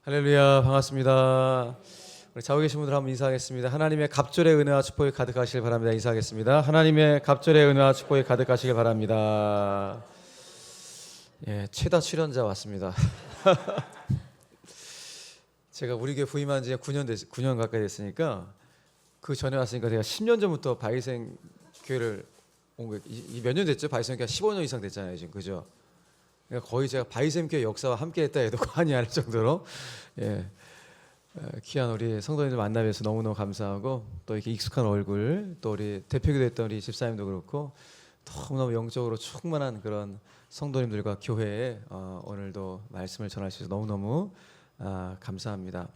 할렐루야, 반갑습니다. 우리 좌우에 계신 분들 한번 인사하겠습니다. 하나님의 갑절의 은혜와 축복이 가득하시길 바랍니다. 인사하겠습니다. 하나님의 갑절의 은혜와 축복이 가득하시길 바랍니다. 예, 최다 출연자 왔습니다. 제가 우리 교회 부임한 지 9년 가까이 됐으니까 그 전에 왔으니까 제가 10년 전부터 바이생 교회를 온 거, 몇 년 됐죠? 바이생 교회가 15년 이상 됐잖아요, 지금. 그죠? 그러니까 거의 제가 바이샘 교회 역사와 함께했다 해도 과언이 아닐 정도로 귀한 우리 성도님들 만나뵈서 너무너무 감사하고, 또 이렇게 익숙한 얼굴, 또 우리 대표기도 했던 우리 집사님도 그렇고 너무너무 영적으로 충만한 그런 성도님들과 교회에 오늘도 말씀을 전할 수 있어서 너무너무 감사합니다.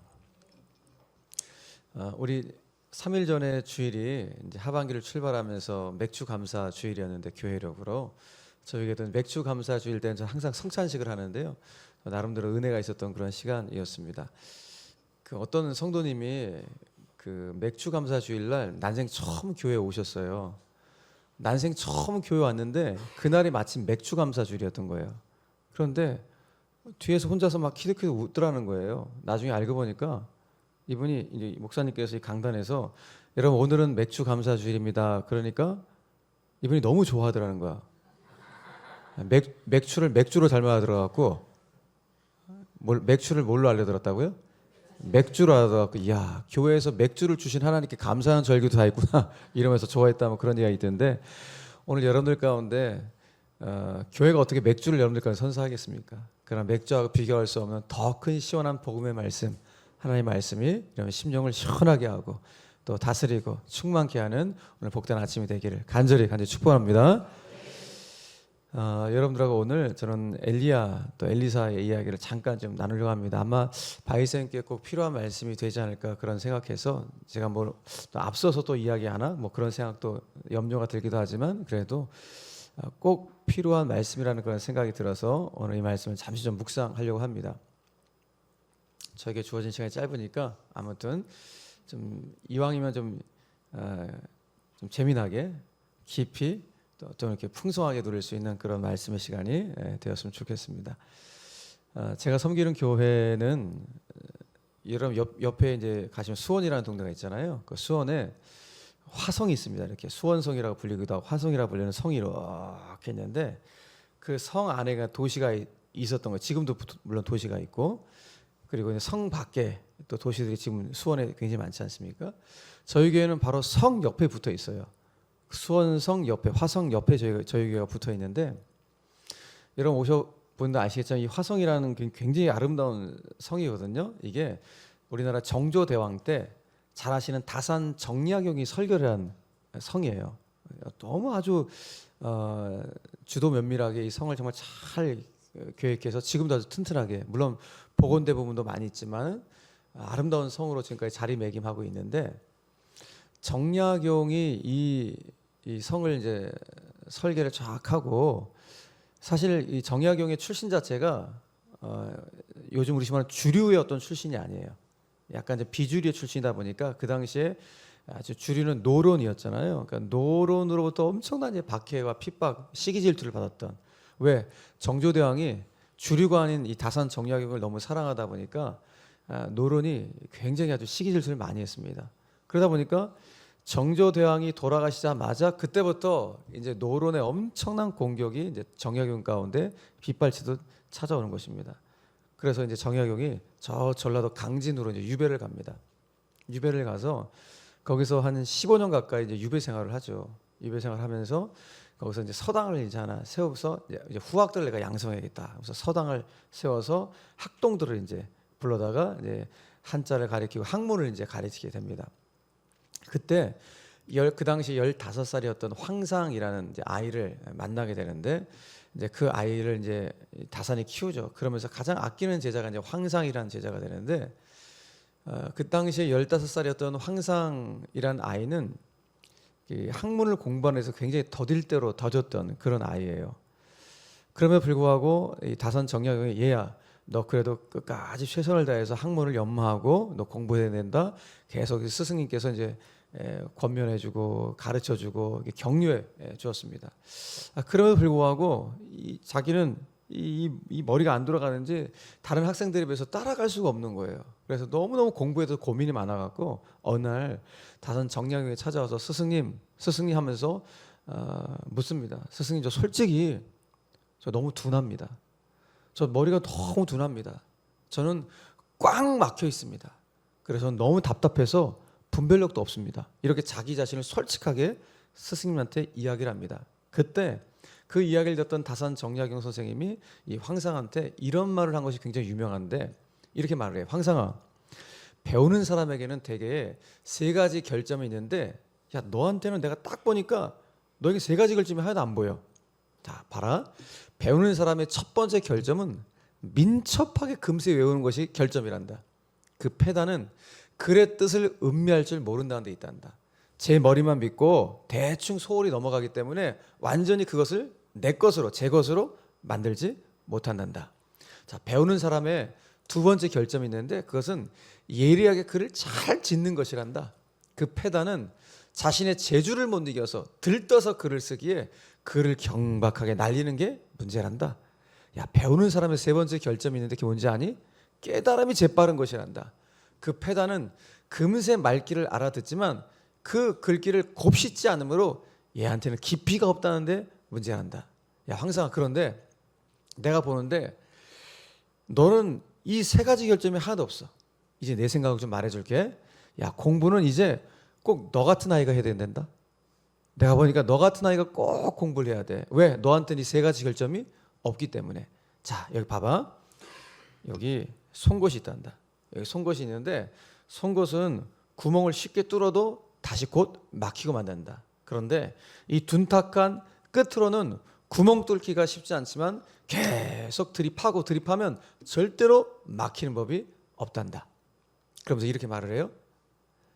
우리 3일 전에 주일이 이제 하반기를 출발하면서 맥주 감사 주일이었는데, 교회력으로 저에게도 맥주 감사 주일 때는 저는 항상 성찬식을 하는데요, 나름대로 은혜가 있었던 그런 시간이었습니다. 그 어떤 성도님이 그 맥주 감사 주일날 난생 처음 교회에 오셨어요. 난생 처음 교회 왔는데 그날이 마침 맥주 감사 주일이었던 거예요. 그런데 뒤에서 혼자서 막 키득키득 웃더라는 거예요. 나중에 알고 보니까 이분이 이제 목사님께서 이 강단에서 여러분 오늘은 맥주 감사 주일입니다. 그러니까 이분이 너무 좋아하더라는 거야. 맥주를 맥주로 잘못 알아들어갖고, 맥주를 뭘로 알려들었다고요? 맥주로 알아들어갖고, 이야, 교회에서 맥주를 주신 하나님께 감사하는 절기도 다 있구나 이러면서 좋아했다, 뭐 그런 얘기가 있던데, 오늘 여러분들 가운데 교회가 어떻게 맥주를 여러분들 가운데 선사하겠습니까? 그러나 맥주하고 비교할 수 없는 더 큰 시원한 복음의 말씀, 하나님의 말씀이 이런 심령을 시원하게 하고 또 다스리고 충만케 하는 오늘 복된 아침이 되기를 간절히 축복합니다. 여러분들하고 오늘 저는 엘리야 또 엘리사의 이야기를 잠깐 좀 나누려고 합니다. 아마 바이센께 꼭 필요한 말씀이 되지 않을까 그런 생각해서 제가 뭐 또 앞서서 또 이야기하나 뭐 그런 생각도 염려가 들기도 하지만, 그래도 꼭 필요한 말씀이라는 그런 생각이 들어서 오늘 이 말씀을 잠시 좀 묵상하려고 합니다. 저에게 주어진 시간이 짧으니까 아무튼 좀 이왕이면 좀 재미나게 깊이 또 이렇게 풍성하게 누릴 수 있는 그런 말씀의 시간이 되었으면 좋겠습니다. 제가 섬기는 교회는 여러분 옆에 이제 가시면 수원이라는 동네가 있잖아요. 그 수원에 화성이 있습니다. 이렇게 수원성이라고 불리기도 하고 화성이라고 불리는 성이 이렇게 있는데, 그 성 안에가 도시가 있었던 거예요. 지금도 물론 도시가 있고, 그리고 이제 성 밖에 또 도시들이 지금 수원에 굉장히 많지 않습니까? 저희 교회는 바로 성 옆에 붙어 있어요. 수원성 옆에, 화성 옆에 저희 교회가 붙어 있는데, 여러분 오셔본들 아시겠지만 이 화성이라는 굉장히 아름다운 성이거든요. 이게 우리나라 정조대왕 때 잘 아시는 다산 정약용이 설계를 한 성이에요. 너무 아주 주도 면밀하게 이 성을 정말 잘 계획해서 지금도 아주 튼튼하게, 물론 복원대 부분도 많이 있지만 아름다운 성으로 지금까지 자리매김하고 있는데, 정약용이 이 성을 이제 설계를 쫙 하고, 사실 이 정약용의 출신 자체가 요즘 우리 말하는 주류의 어떤 출신이 아니에요. 약간 이제 비주류의 출신이다 보니까 그 당시에 아주 주류는 노론이었잖아요. 그러니까 노론으로부터 엄청난 이제 박해와 핍박, 시기 질투를 받았던, 왜 정조대왕이 주류가 아닌 이 다산 정약용을 너무 사랑하다 보니까 노론이 굉장히 아주 시기 질투를 많이 했습니다. 그러다 보니까 정조대왕이 돌아가시자마자 그때부터 이제 노론의 엄청난 공격이 이제 정약용 가운데 빗발치듯 찾아오는 것입니다. 그래서 이제 정약용이 저 전라도 강진으로 이제 유배를 갑니다. 유배를 가서 거기서 한 15년 가까이 이제 유배 생활을 하죠. 유배 생활하면서 거기서 이제 서당을 이제 하나 세워서 이제 후학들을 내가 양성해야겠다. 그래서 서당을 세워서 학동들을 이제 불러다가 이제 한자를 가리키고 학문을 이제 가르치게 됩니다. 그때 그 당시 15살이었던 황상이라는 이제 아이를 만나게 되는데, 이제 그 아이를 이제 다산이 키우죠. 그러면서 가장 아끼는 제자가 이제 황상이라는 제자가 되는데, 그 당시에 15살이었던 황상이라는 아이는 이 학문을 공부하면서 굉장히 더딜 대로 더뎠던 그런 아이예요. 그럼에도 불구하고 이 다산 정약용이, 얘야 너 그래도 끝까지 최선을 다해서 학문을 연마하고 너 공부해야 된다. 계속 스승님께서 이제 권면해주고 가르쳐주고 격려해 주었습니다. 그럼에도 불구하고 자기는 이 머리가 안 돌아가는지 다른 학생들에 비해서 따라갈 수가 없는 거예요. 그래서 너무너무 공부에도 고민이 많아갖고 어느 날 다산 정량교에 찾아와서 스승님 하면서 묻습니다. 스승님, 저 솔직히 저 너무 둔합니다. 저 머리가 너무 둔합니다. 저는 꽉 막혀 있습니다. 그래서 너무 답답해서 분별력도 없습니다. 이렇게 자기 자신을 솔직하게 스승님한테 이야기를 합니다. 그때 그 이야기를 듣던 다산 정약용 선생님이 이 황상한테 이런 말을 한 것이 굉장히 유명한데 이렇게 말을 해요. 황상아, 배우는 사람에게는 대개 세 가지 결점이 있는데 야, 너한테는 내가 딱 보니까 너에게 세 가지 결점이 하나도 안 보여. 자, 봐라. 배우는 사람의 첫 번째 결점은 민첩하게 금세 외우는 것이 결점이란다. 그 패단은 글의 뜻을 음미할 줄 모른다는 데 있단다. 제 머리만 믿고 대충 소홀히 넘어가기 때문에 완전히 그것을 내 것으로, 제 것으로 만들지 못한단다. 자, 배우는 사람의 두 번째 결점이 있는데 그것은 예리하게 글을 잘 짓는 것이란다. 그 패단은 자신의 재주를 못 이겨서 들떠서 글을 쓰기에 글을 경박하게 날리는 게 문제란다. 야, 배우는 사람의 세 번째 결점이 있는데 그게 뭔지 아니? 깨달음이 재빠른 것이란다. 그 패단은 금세 말귀를 알아듣지만 그 글귀를 곱씹지 않으므로 얘한테는 깊이가 없다는데 문제란다. 야, 황상아, 그런데 내가 보는데 너는 이 세 가지 결점이 하나도 없어. 이제 내 생각을 좀 말해줄게. 야, 공부는 이제 꼭 너 같은 아이가 해야 된다. 내가 보니까 너 같은 아이가 꼭 공부를 해야 돼. 왜? 너한테는 이 세 가지 결점이 없기 때문에. 자, 여기 봐봐. 여기 송곳이 있단다. 여기 송곳이 있는데 송곳은 구멍을 쉽게 뚫어도 다시 곧 막히고 만든다. 그런데 이 둔탁한 끝으로는 구멍 뚫기가 쉽지 않지만 계속 드립하면 절대로 막히는 법이 없단다. 그러면서 이렇게 말을 해요.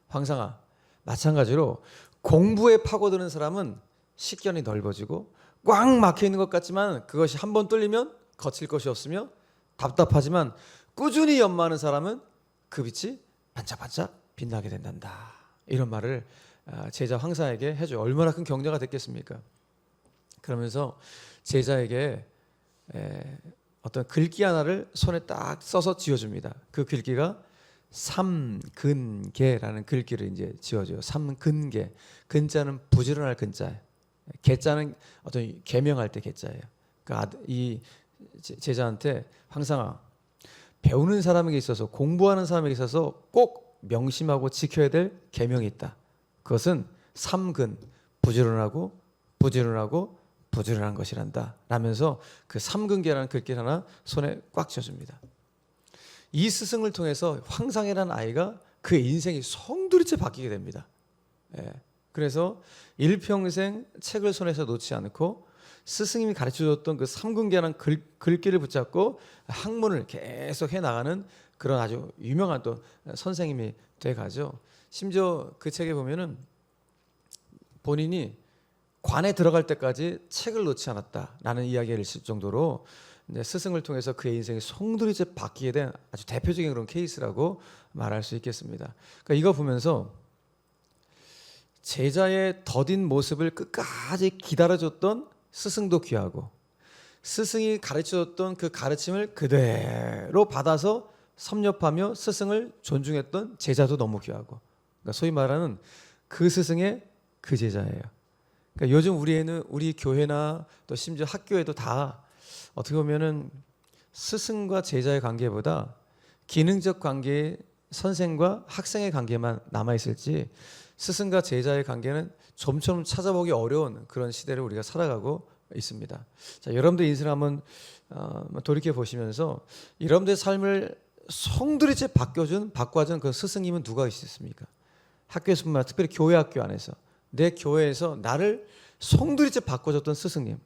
황상아, 마찬가지로 공부에 파고드는 사람은 식견이 넓어지고 꽉 막혀 있는 것 같지만 그것이 한번 뚫리면 거칠 것이 없으며 답답하지만 꾸준히 연마하는 사람은 그 빛이 반짝반짝 빛나게 된단다. 이런 말을 제자 황상에게 해줘요. 얼마나 큰 격려가 됐겠습니까? 그러면서 제자에게 어떤 글귀 하나를 손에 딱 써서 지어줍니다. 그 글귀가 삼근계라는 글귀를 이제 지어줘요. 삼근계. 근자는 부지런할 근자예요. 계자는 어떤 계명할 때 계자예요. 그러니까 이 제자한테 황상아, 배우는 사람에게 있어서 공부하는 사람에게 있어서 꼭 명심하고 지켜야 될 계명이 있다. 그것은 삼근, 부지런한 것이란다. 라면서 그 삼근계라는 글귀 하나 손에 꽉 쥐어줍니다. 이 스승을 통해서 황상이라는 아이가 그의 인생이 송두리째 바뀌게 됩니다. 그래서 일평생 책을 손에서 놓지 않고 스승님이 가르쳐줬던 그 삼근계라는 글귀를 붙잡고 학문을 계속 해나가는 그런 아주 유명한 또 선생님이 돼가죠. 심지어 그 책에 보면은 본인이 관에 들어갈 때까지 책을 놓지 않았다라는 이야기를 쓸 정도로 이제 스승을 통해서 그의 인생이 송두리째 바뀌게 된 아주 대표적인 그런 케이스라고 말할 수 있겠습니다. 그러니까 이거 보면서 제자의 더딘 모습을 끝까지 기다려줬던 스승도 귀하고 스승이 가르쳐줬던 그 가르침을 그대로 받아서 섭렵하며 스승을 존중했던 제자도 너무 귀하고, 그러니까 소위 말하는 그 스승의 그 제자예요. 그러니까 요즘 우리 교회나 또 심지어 학교에도 다 어떻게 보면은 스승과 제자의 관계보다 기능적 관계의 선생과 학생의 관계만 남아 있을지 스승과 제자의 관계는 점점 찾아보기 어려운 그런 시대를 우리가 살아가고 있습니다. 자, 여러분들 인생을 한번 돌이켜 보시면서 여러분들의 삶을 송두리째 바꿔준 그 스승님은 누가 있습니까? 학교에서뿐만 아니라 특별히 교회 학교 안에서 내 교회에서 나를 송두리째 바꿔줬던 스승님,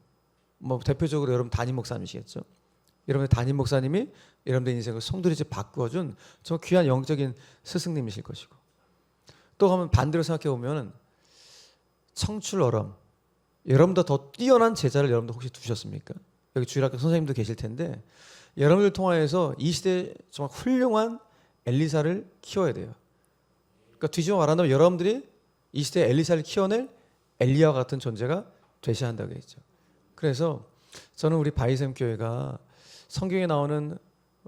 뭐 대표적으로 여러분 담임 목사님이시겠죠. 여러분의 담임 목사님이 여러분의 인생을 송두리째 바꿔준 정말 귀한 영적인 스승님이실 것이고, 또 한번 반대로 생각해 보면 청출어람, 여러분보다 더 뛰어난 제자를 여러분도 혹시 두셨습니까? 여기 주일학교 선생님도 계실 텐데 여러분들 통하여서 이 시대에 정말 훌륭한 엘리사를 키워야 돼요. 그러니까 뒤집어 말한다면 여러분들이 이 시대에 엘리사를 키워낼 엘리야와 같은 존재가 되셔야 한다고 했죠. 그래서 저는 우리 바이샘 교회가 성경에 나오는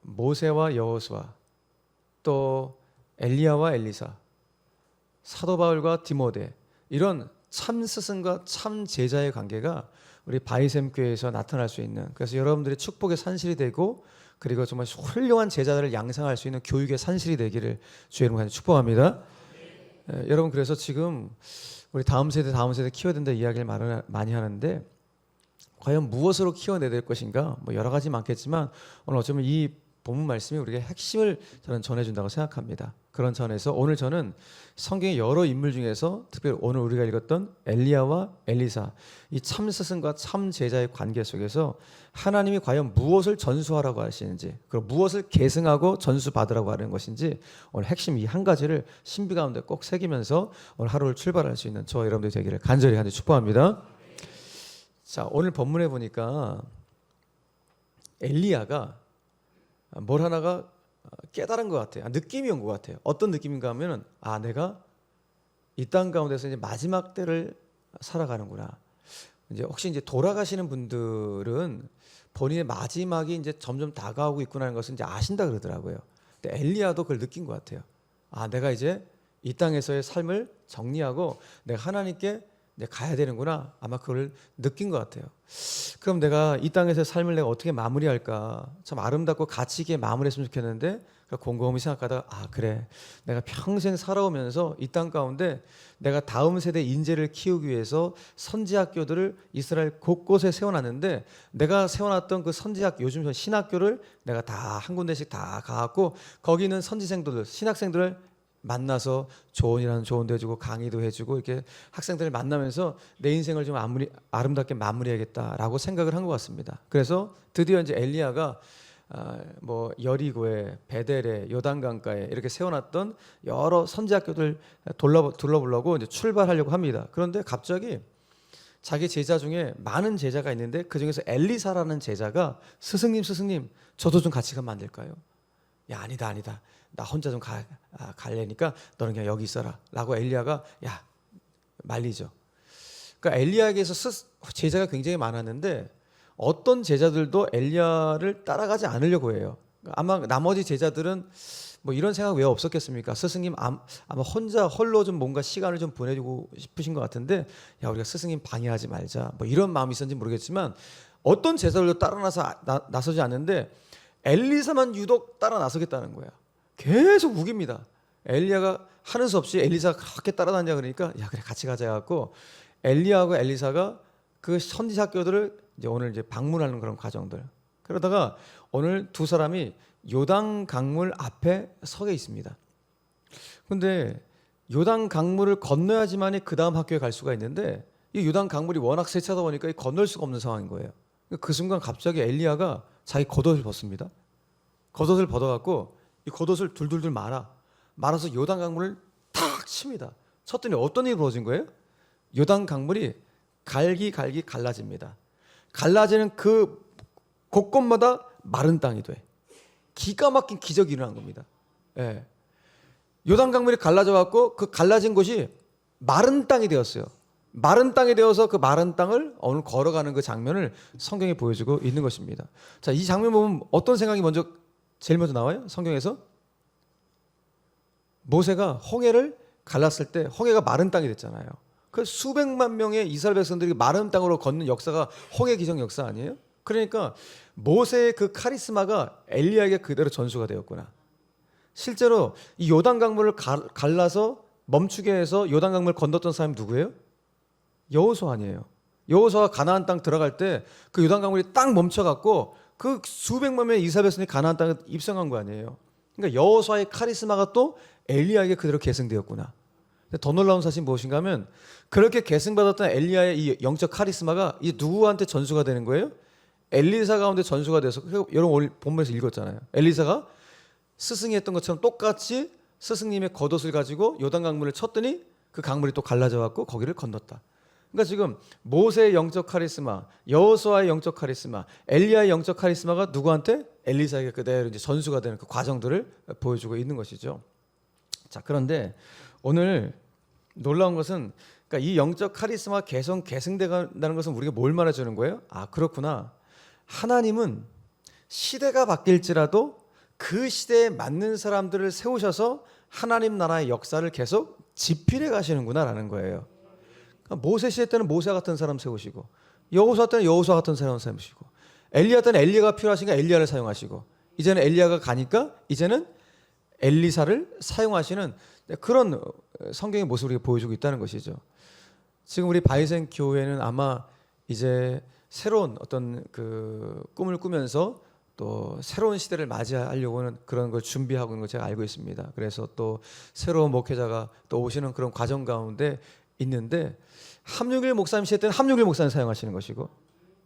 모세와 여호수아, 또 엘리야와 엘리사, 사도 바울과 디모데, 이런 참 스승과 참 제자의 관계가 우리 바이샘 교회에서 나타날 수 있는, 그래서 여러분들의 축복의 산실이 되고, 그리고 정말 훌륭한 제자들을 양성할 수 있는 교육의 산실이 되기를 주의 이름으로 축복합니다. 여러분, 그래서 지금 우리 다음 세대 키워야 된다 이야기를 많이 하는데, 과연 무엇으로 키워내야 될 것인가, 뭐 여러 가지 많겠지만 오늘 어쩌면 이 본문 말씀이 우리에게 핵심을 저는 전해준다고 생각합니다. 그런 점에서 오늘 저는 성경의 여러 인물 중에서 특별히 오늘 우리가 읽었던 엘리야와 엘리사, 이 참 스승과 참 제자의 관계 속에서 하나님이 과연 무엇을 전수하라고 하시는지, 그리고 무엇을 계승하고 전수받으라고 하는 것인지, 오늘 핵심 이 한 가지를 신비 가운데 꼭 새기면서 오늘 하루를 출발할 수 있는 저와 여러분들이 되기를 간절히 축복합니다. 자, 오늘 본문에 보니까 엘리야가 뭘 하나가 깨달은 것 같아요. 느낌이 온 것 같아요. 어떤 느낌인가 하면은, 내가 이 땅 가운데서 이제 마지막 때를 살아가는구나. 이제 혹시 이제 돌아가시는 분들은 본인의 마지막이 이제 점점 다가오고 있구나 하는 것을 이제 아신다 그러더라고요. 근데 엘리야도 그걸 느낀 것 같아요. 내가 이제 이 땅에서의 삶을 정리하고 내가 하나님께 이제 가야 되는구나. 아마 그걸 느낀 것 같아요. 그럼 내가 이 땅에서의 삶을 내가 어떻게 마무리할까? 참 아름답고 가치 있게 마무리했으면 좋겠는데, 곰곰이 생각하다가 그래, 내가 평생 살아오면서 이 땅 가운데 내가 다음 세대 인재를 키우기 위해서 선지학교들을 이스라엘 곳곳에 세워놨는데, 내가 세워놨던 그 선지학, 요즘 신학교를 내가 다 한 군데씩 다 가갖고 거기 있는 선지생들, 신학생들을 만나서 조언이라는 조언도 해주고 강의도 해주고 이렇게 학생들을 만나면서 내 인생을 좀 아름답게 마무리해야겠다라고 생각을 한 것 같습니다. 그래서 드디어 이제 엘리야가 뭐 여리고에, 베델에, 요단강가에 이렇게 세워놨던 여러 선지학교들 둘러보려고 이제 출발하려고 합니다. 그런데 갑자기 자기 제자 중에 많은 제자가 있는데 그 중에서 엘리사라는 제자가 스승님 저도 좀 같이 가면 안 될까요? 야, 아니다 나 혼자 좀 갈래니까 너는 그냥 여기 있어라 라고 엘리야가 말리죠. 그러니까 엘리야에게서 제자가 굉장히 많았는데 어떤 제자들도 엘리야를 따라가지 않으려고 해요. 아마 나머지 제자들은 뭐 이런 생각 왜 없었겠습니까? 스승님 아마 혼자 홀로 좀 뭔가 시간을 좀 보내주고 싶으신 것 같은데, 우리가 스승님 방해하지 말자, 뭐 이런 마음이 있었는지 모르겠지만 어떤 제자들도 따라 나서지 않는데 엘리사만 유독 따라 나서겠다는 거야. 계속 우깁니다. 엘리야가 하는 수 없이 엘리사가 그렇게 따라다니자 그러니까 그래 같이 가자 해갖고 엘리야하고 엘리사가 그 선지학교들을 이제 오늘 이제 방문하는 그런 과정들. 그러다가 오늘 두 사람이 요단 강물 앞에 서게 있습니다. 근데 요단 강물을 건너야지만이 그 다음 학교에 갈 수가 있는데 이 요단 강물이 워낙 세차다 보니까 건널 수가 없는 상황인 거예요. 그 순간 갑자기 엘리야가 자기 겉옷을 벗습니다. 겉옷을 벗어갖고 이 겉옷을 둘둘둘 말아서 요단 강물을 탁 칩니다. 쳤더니 어떤 일이 벌어진 거예요? 요단 강물이 갈기 갈라집니다. 갈라지는 그 곳곳마다 마른 땅이 돼. 기가 막힌 기적이 일어난 겁니다. 요단 강물이 갈라져 갖고 그 갈라진 곳이 마른 땅이 되었어요. 마른 땅이 되어서 그 마른 땅을 오늘 걸어가는 그 장면을 성경에 보여주고 있는 것입니다. 자, 이 장면 보면 어떤 생각이 제일 먼저 나와요? 성경에서 모세가 홍해를 갈랐을 때 홍해가 마른 땅이 됐잖아요. 그 수백만 명의 이스라엘 백성들이 마른 땅으로 걷는 역사가 홍해 기적 역사 아니에요? 그러니까 모세의 그 카리스마가 엘리야에게 그대로 전수가 되었구나. 실제로 이 요단 강물을 갈라서 멈추게 해서 요단 강물을 건넜던 사람이 누구예요? 여호수아 아니에요? 여호수아가 가나안 땅 들어갈 때 그 요단 강물이 딱 멈춰갖고 그 수백만 명의 이스라엘 백성이 가나안 땅에 입성한 거 아니에요? 그러니까 여호수아의 카리스마가 또 엘리야에게 그대로 계승되었구나. 더 놀라운 사실이 무엇인가 하면 그렇게 계승받았던 엘리야의 이 영적 카리스마가 이제 누구한테 전수가 되는 거예요? 엘리사 가운데 전수가 돼서, 여러분 오늘 본문에서 읽었잖아요. 엘리사가 스승이 했던 것처럼 똑같이 스승님의 겉옷을 가지고 요단 강물을 쳤더니 그 강물이 또 갈라져 갖고 거기를 건넜다. 그러니까 지금 모세의 영적 카리스마, 여호수아의 영적 카리스마, 엘리야의 영적 카리스마가 누구한테? 엘리사에게 그대로 이제 전수가 되는 그 과정들을 보여주고 있는 것이죠. 자, 그런데 오늘 놀라운 것은, 그러니까 그러니까 이 영적 카리스마 개성 계승된다는 것은 우리가 뭘 말해주는 거예요? 아, 그렇구나. 하나님은 시대가 바뀔지라도 그 시대에 맞는 사람들을 세우셔서 하나님 나라의 역사를 계속 지필해 가시는구나라는 거예요. 그러니까 모세 시대 때는 모세 같은 사람 세우시고, 여호수아 때는 여호수아 같은 사람 세우시고, 엘리야 때는 엘리야가 필요하시니까 엘리야를 사용하시고, 이제는 엘리야가 가니까 이제는 엘리사를 사용하시는 그런 성경의 모습을 우리가 보여주고 있다는 것이죠. 지금 우리 바이센 교회는 아마 이제 새로운 어떤 그 꿈을 꾸면서 또 새로운 시대를 맞이하려고 하는 그런 걸 준비하고 있는 걸 제가 알고 있습니다. 그래서 또 새로운 목회자가 또 오시는 그런 과정 가운데 있는데, 함육일 목사님 시대 때는 함육일 목사님 사용하시는 것이고,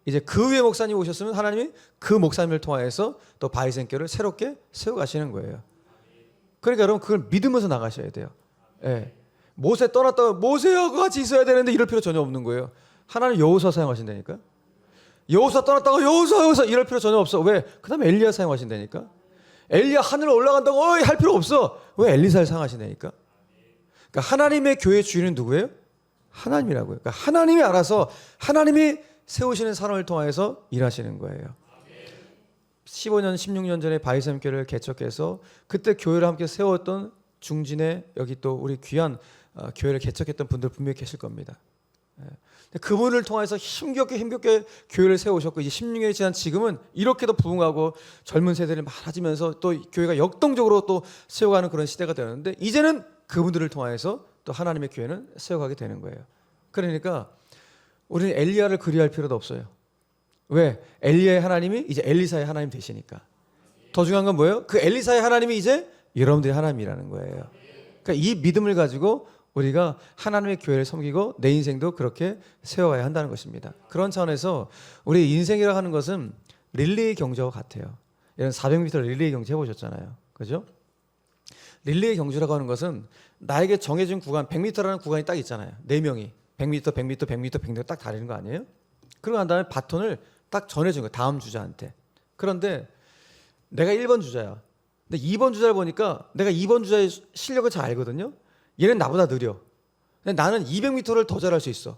이제 그 위에 목사님 오셨으면 하나님이 그 목사님을 통하여서 또 바이센 교회를 새롭게 세워가시는 거예요. 그러니까 여러분 그걸 믿으면서 나가셔야 돼요. 예. 모세 떠났다가 모세하고 같이 있어야 되는데 이럴 필요 전혀 없는 거예요. 하나님 여호수아 사용하신다니까. 여호수아 떠났다가 여호수아 이럴 필요 전혀 없어. 왜? 그다음에 엘리야 사용하신다니까. 엘리야 하늘 올라간다고 할 필요 없어. 왜? 엘리사를 사용하신다니까. 그러니까 하나님의 교회 주인은 누구예요? 하나님이라고요. 그러니까 하나님이 알아서 하나님이 세우시는 사람을 통해서 일하시는 거예요. 15년, 16년 전에 바이샘 교회를 개척해서 그때 교회를 함께 세웠던 중진의 여기 또 우리 귀한 교회를 개척했던 분들 분명히 계실 겁니다. 그분을 통해서 힘겹게 교회를 세우셨고, 이제 16년이 지난 지금은 이렇게도 부흥하고 젊은 세대들이 많아지면서 또 교회가 역동적으로 또 세워가는 그런 시대가 되었는데, 이제는 그분들을 통해서 또 하나님의 교회는 세워가게 되는 거예요. 그러니까 우리는 엘리야를 그리할 필요도 없어요. 왜? 엘리야의 하나님이 이제 엘리사의 하나님 되시니까. 더 중요한 건 뭐예요? 그 엘리사의 하나님이 이제 여러분들의 하나님이라는 거예요. 그러니까 이 믿음을 가지고 우리가 하나님의 교회를 섬기고 내 인생도 그렇게 세워가야 한다는 것입니다. 그런 차원에서 우리 인생이라고 하는 것은 릴레이 경주와 같아요. 이런 400m 릴레이 경주 해보셨잖아요. 그죠? 릴레이 경주라고 하는 것은 나에게 정해진 구간, 100m라는 구간이 딱 있잖아요. 4명이 100m, 100m, 100m, 100m 딱 다니는 거 아니에요? 그러고 난 다음에 바톤을 딱 전해준 거예요. 다음 주자한테. 그런데 내가 1번 주자야. 근데 2번 주자를 보니까 내가 2번 주자의 실력을 잘 알거든요. 얘는 나보다 느려. 근데 나는 200m를 더 잘할 수 있어.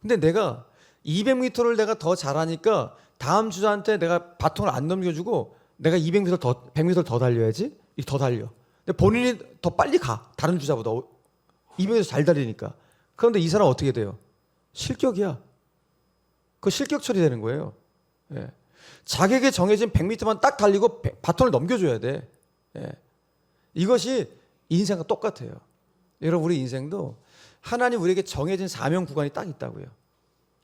근데 내가 200m를 내가 더 잘하니까 다음 주자한테 내가 바통을 안 넘겨주고 내가 200m 더 100m 더 달려야지. 더 달려. 근데 본인이 더 빨리 가. 다른 주자보다 200m 잘 달리니까. 그런데 이 사람 어떻게 돼요? 실격이야. 그 실격 처리되는 거예요. 예. 자기에게 정해진 100m만 딱 달리고 바톤을 넘겨줘야 돼. 예. 이것이 인생과 똑같아요. 여러분 우리 인생도 하나님 우리에게 정해진 사명 구간이 딱 있다고요.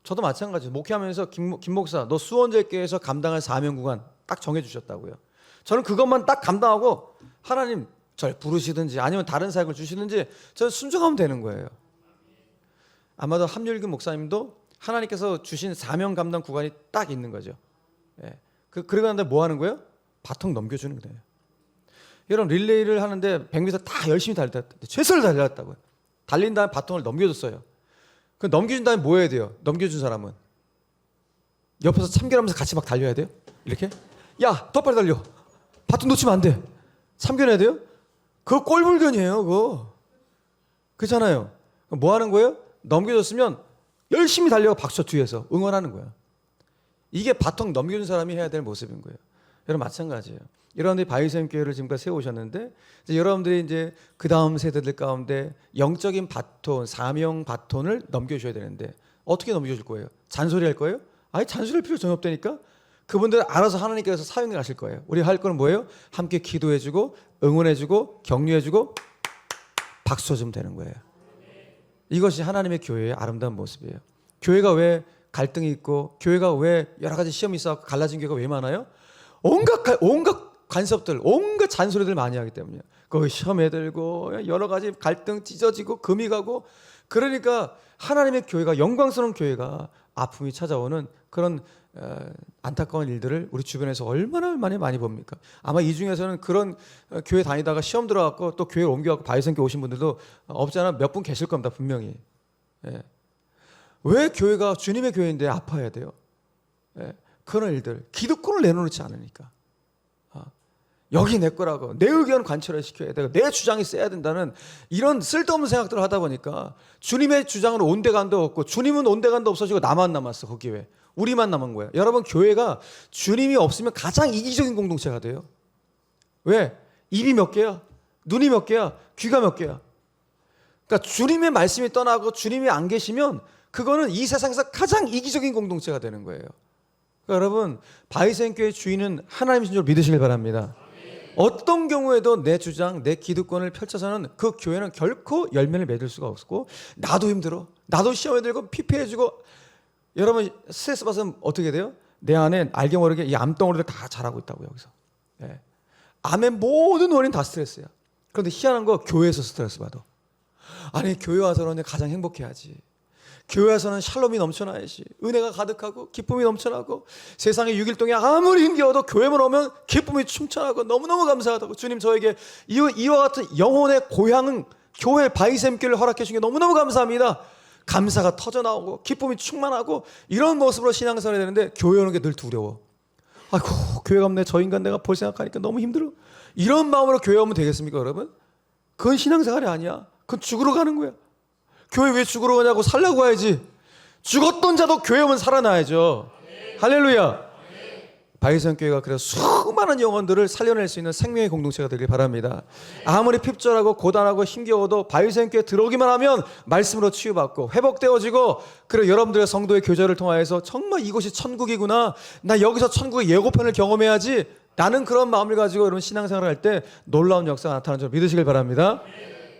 저도 마찬가지예요. 목회하면서 김 목사 너 수원제교회에서 감당할 사명 구간 딱 정해주셨다고요. 저는 그것만 딱 감당하고 하나님 절 부르시든지 아니면 다른 사역을 주시든지 저는 순종하면 되는 거예요. 아마도 함율균 목사님도 하나님께서 주신 사명 감당 구간이 딱 있는 거죠. 예. 그러고 난데 뭐 하는 거예요? 바통 넘겨주는 거예요. 여러분 릴레이를 하는데 100m 다 열심히 달렸다. 최선을 달렸다고요. 달린 다음에 바통을 넘겨줬어요. 그 넘겨준 다음에 뭐 해야 돼요? 넘겨준 사람은 옆에서 참견하면서 같이 막 달려야 돼요? 이렇게? 야, 더 빨리 달려. 바통 놓치면 안 돼. 참견해야 돼요? 그거 꼴불견이에요. 그거. 그렇잖아요. 뭐 하는 거예요? 넘겨줬으면 열심히 달려가 박수 뒤에서 응원하는 거야. 이게 바통 넘겨준 사람이 해야 될 모습인 거예요. 여러분 마찬가지예요. 여러분들이 바이샘 교회를 지금까지 세우셨는데 이제 여러분들이 이제 그 다음 세대들 가운데 영적인 바톤, 사명 바톤을 넘겨주셔야 되는데 어떻게 넘겨줄 거예요? 잔소리할 거예요? 아니 잔소리할 필요 전혀 없다니까. 그분들 알아서 하나님께서 사용해 가실 거예요. 우리 할 거는 뭐예요? 함께 기도해주고 응원해주고 격려해주고 박수 쳐주면 되는 거예요. 이것이 하나님의 교회의 아름다운 모습이에요. 교회가 왜 갈등이 있고 교회가 왜 여러 가지 시험이 있어 갈라진 교회가 왜 많아요? 온갖 간섭들, 온갖 잔소리들 많이 하기 때문이에요. 그 시험에 들고 여러 가지 갈등 찢어지고 금이 가고 그러니까 하나님의 교회가 영광스러운 교회가 아픔이 찾아오는 그런 안타까운 일들을 우리 주변에서 얼마나 많이 봅니까? 아마 이 중에서는 그런 교회 다니다가 시험 들어갖고 또 교회 옮겨갖고 바이성교 오신 분들도 없잖아 몇 분 계실 겁니다 분명히. 예. 왜 교회가 주님의 교회인데 아파야 돼요? 예. 그런 일들 기득권을 내놓지 않으니까. 여기 내 거라고, 내 의견 관철을 시켜야 되고 내 주장이 세야 된다는 이런 쓸데없는 생각들을 하다 보니까 주님의 주장은 온데간도 없고, 주님은 온데간도 없어지고 나만 남았어. 그 교회 우리만 남은 거야. 여러분, 교회가 주님이 없으면 가장 이기적인 공동체가 돼요. 왜? 입이 몇 개야? 눈이 몇 개야? 귀가 몇 개야? 그러니까 주님의 말씀이 떠나고 주님이 안 계시면 그거는 이 세상에서 가장 이기적인 공동체가 되는 거예요. 그러니까 여러분, 바이센교회 주인은 하나님이신 줄 믿으시길 바랍니다. 어떤 경우에도 내 주장, 내 기득권을 펼쳐서는 그 교회는 결코 열매를 맺을 수가 없고, 나도 힘들어, 나도 시험에 들고 피폐해지고, 여러분 스트레스 받으면 어떻게 돼요? 내 안에 알게 모르게 이 암덩어리들 다 자라고 있다고. 여기서 암의 모든 원인 다 스트레스야. 그런데 희한한 거, 교회에서 스트레스 받아. 아니, 교회 와서는 가장 행복해야지. 교회 와서는 샬롬이 넘쳐나야지. 은혜가 가득하고 기쁨이 넘쳐나고, 세상에 6일 동안 아무리 힘겨워도 교회만 오면 기쁨이 충천하고 너무너무 감사하다고. 주님, 저에게 이와 같은 영혼의 고향은 교회 바이샘교회를 허락해 주신 게 너무너무 감사합니다. 감사가 터져나오고 기쁨이 충만하고, 이런 모습으로 신앙생활을 해야 되는데 교회 오는 게 늘 두려워. 아이고, 교회 가면 저 인간 내가 볼 생각하니까 너무 힘들어. 이런 마음으로 교회 오면 되겠습니까, 여러분? 그건 신앙생활이 아니야. 그건 죽으러 가는 거야. 교회 왜 죽으러 가냐고, 살려고 가야지. 죽었던 자도 교회 오면 살아나야죠. 할렐루야. 바이선교회가 그래서 수많은 영혼들을 살려낼 수 있는 생명의 공동체가 되길 바랍니다. 아무리 핍절하고 고단하고 힘겨워도 바이선교회 들어오기만 하면 말씀으로 치유받고 회복되어지고, 그리고 여러분들의 성도의 교제를 통하여서 정말 이곳이 천국이구나, 나 여기서 천국의 예고편을 경험해야지, 나는 그런 마음을 가지고 여러분 신앙생활을 할 때 놀라운 역사가 나타나는 줄 믿으시길 바랍니다.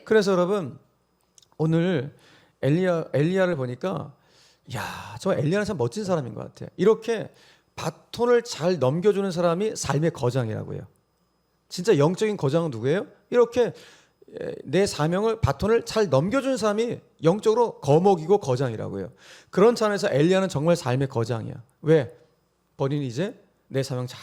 그래서 여러분, 오늘 엘리야를 보니까, 야, 저 엘리야는 참 멋진 사람인 것 같아요. 이렇게 바톤을 잘 넘겨주는 사람이 삶의 거장이라고요. 진짜 영적인 거장은 누구예요? 이렇게 내 사명을, 바톤을 잘 넘겨주는 사람이 영적으로 거목이고 거장이라고요. 그런 차원에서 엘리야는 정말 삶의 거장이야. 왜? 본인이 이제 내 사명 잘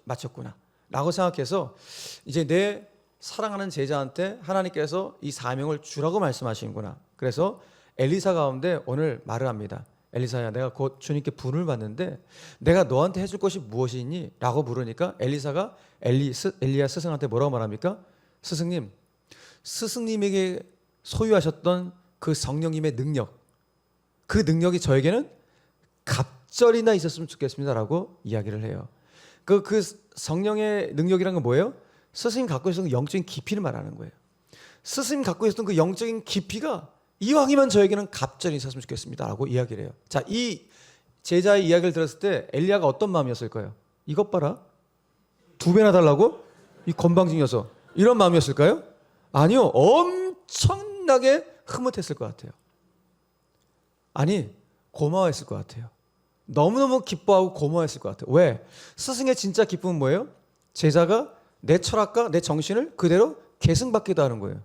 마쳤구나 라고 생각해서, 이제 내 사랑하는 제자한테 하나님께서 이 사명을 주라고 말씀하시는구나. 그래서 엘리사 가운데 오늘 말을 합니다. 엘리사야, 내가 곧 주님께 분을 받는데 내가 너한테 해줄 것이 무엇이니? 라고 물으니까 엘리사가 엘리야 스승한테 뭐라고 말합니까? 스승님, 스승님에게 소유하셨던 그 성령님의 능력, 그 능력이 저에게는 갑절이나 있었으면 좋겠습니다 라고 이야기를 해요. 그 성령의 능력이란 건 뭐예요? 스승님 갖고 있었던 영적인 깊이를 말하는 거예요. 스승님 갖고 있었던 그 영적인 깊이가 이왕이면 저에게는 갑절이 있었으면 좋겠습니다 라고 이야기를 해요. 자, 이 제자의 이야기를 들었을 때 엘리야가 어떤 마음이었을까요? 이것 봐라, 2배나 달라고? 이 건방진 녀석, 이런 마음이었을까요? 아니요, 엄청나게 흐뭇했을 것 같아요. 아니, 고마워했을 것 같아요. 너무너무 기뻐하고 고마워했을 것 같아요. 왜? 스승의 진짜 기쁨은 뭐예요? 제자가 내 철학과 내 정신을 그대로 계승받기도 하는 거예요.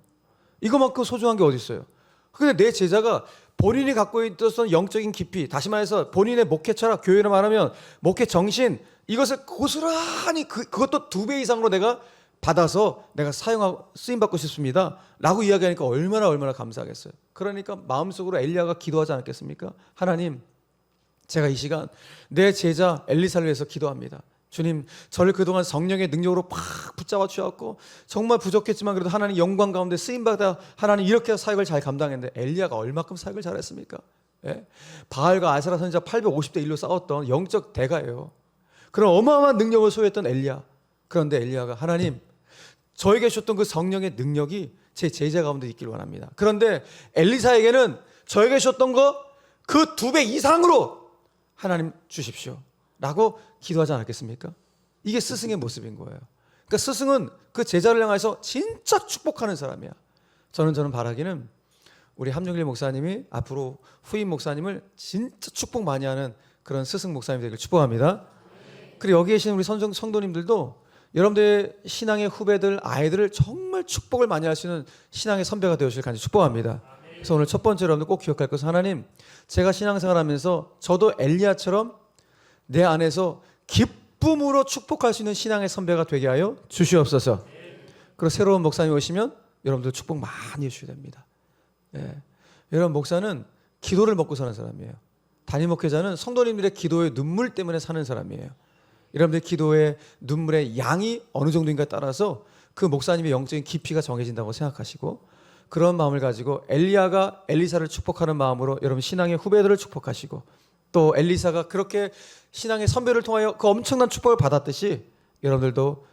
이거만큼 소중한 게 어디 있어요? 근데 내 제자가 본인이 갖고 있었던 영적인 깊이, 다시 말해서 본인의 목회 철학, 교회로 말하면 목회 정신, 이것을 고스란히 그것도 2배 이상으로 내가 받아서 내가 사용하고 쓰임받고 싶습니다 라고 이야기하니까 얼마나 감사하겠어요. 그러니까 마음속으로 엘리야가 기도하지 않았겠습니까? 하나님, 제가 이 시간 내 제자 엘리사를 위해서 기도합니다. 주님, 저를 그동안 성령의 능력으로 팍 붙잡아 주셨고 정말 부족했지만 그래도 하나님 영광 가운데 쓰임받아 하나님 이렇게 사역을 잘 감당했는데, 엘리야가 얼마큼 사역을 잘했습니까? 예? 바알과 아세라 선지자 850대 1로 싸웠던 영적 대가예요. 그런 어마어마한 능력을 소유했던 엘리야. 그런데 엘리야가, 하나님, 저에게 주셨던 그 성령의 능력이 제 제자 가운데 있길 원합니다. 그런데 엘리사에게는 저에게 주셨던 거 그 2배 이상으로 하나님 주십시오 라고 기도하지 않았겠습니까? 이게 스승의 모습인 거예요. 그러니까 스승은 그 제자를 향해서 진짜 축복하는 사람이야. 저는 바라기는 우리 함정길 목사님이 앞으로 후임 목사님을 진짜 축복 많이 하는 그런 스승 목사님이 되길 축복합니다. 그리고 여기 계신 우리 성도님들도 여러분들의 신앙의 후배들, 아이들을 정말 축복을 많이 할 수 있는 신앙의 선배가 되어주실 간절히 축복합니다. 그래서 오늘 첫 번째로 여러분들 꼭 기억할 것은, 하나님, 제가 신앙생활하면서 저도 엘리야처럼 내 안에서 기쁨으로 축복할 수 있는 신앙의 선배가 되게 하여 주시옵소서. 그리고 새로운 목사님 오시면 여러분들 축복 많이 해주셔야 됩니다. 예. 여러분, 목사는 기도를 먹고 사는 사람이에요. 담임 목회자는 성도님들의 기도의 눈물 때문에 사는 사람이에요. 여러분들 기도의 눈물의 양이 어느 정도인가에 따라서 그 목사님의 영적인 깊이가 정해진다고 생각하시고, 그런 마음을 가지고 엘리야가 엘리사를 축복하는 마음으로 여러분 신앙의 후배들을 축복하시고, 또 엘리사가 그렇게 신앙의 선배를 통하여 그 엄청난 축복을 받았듯이 여러분들도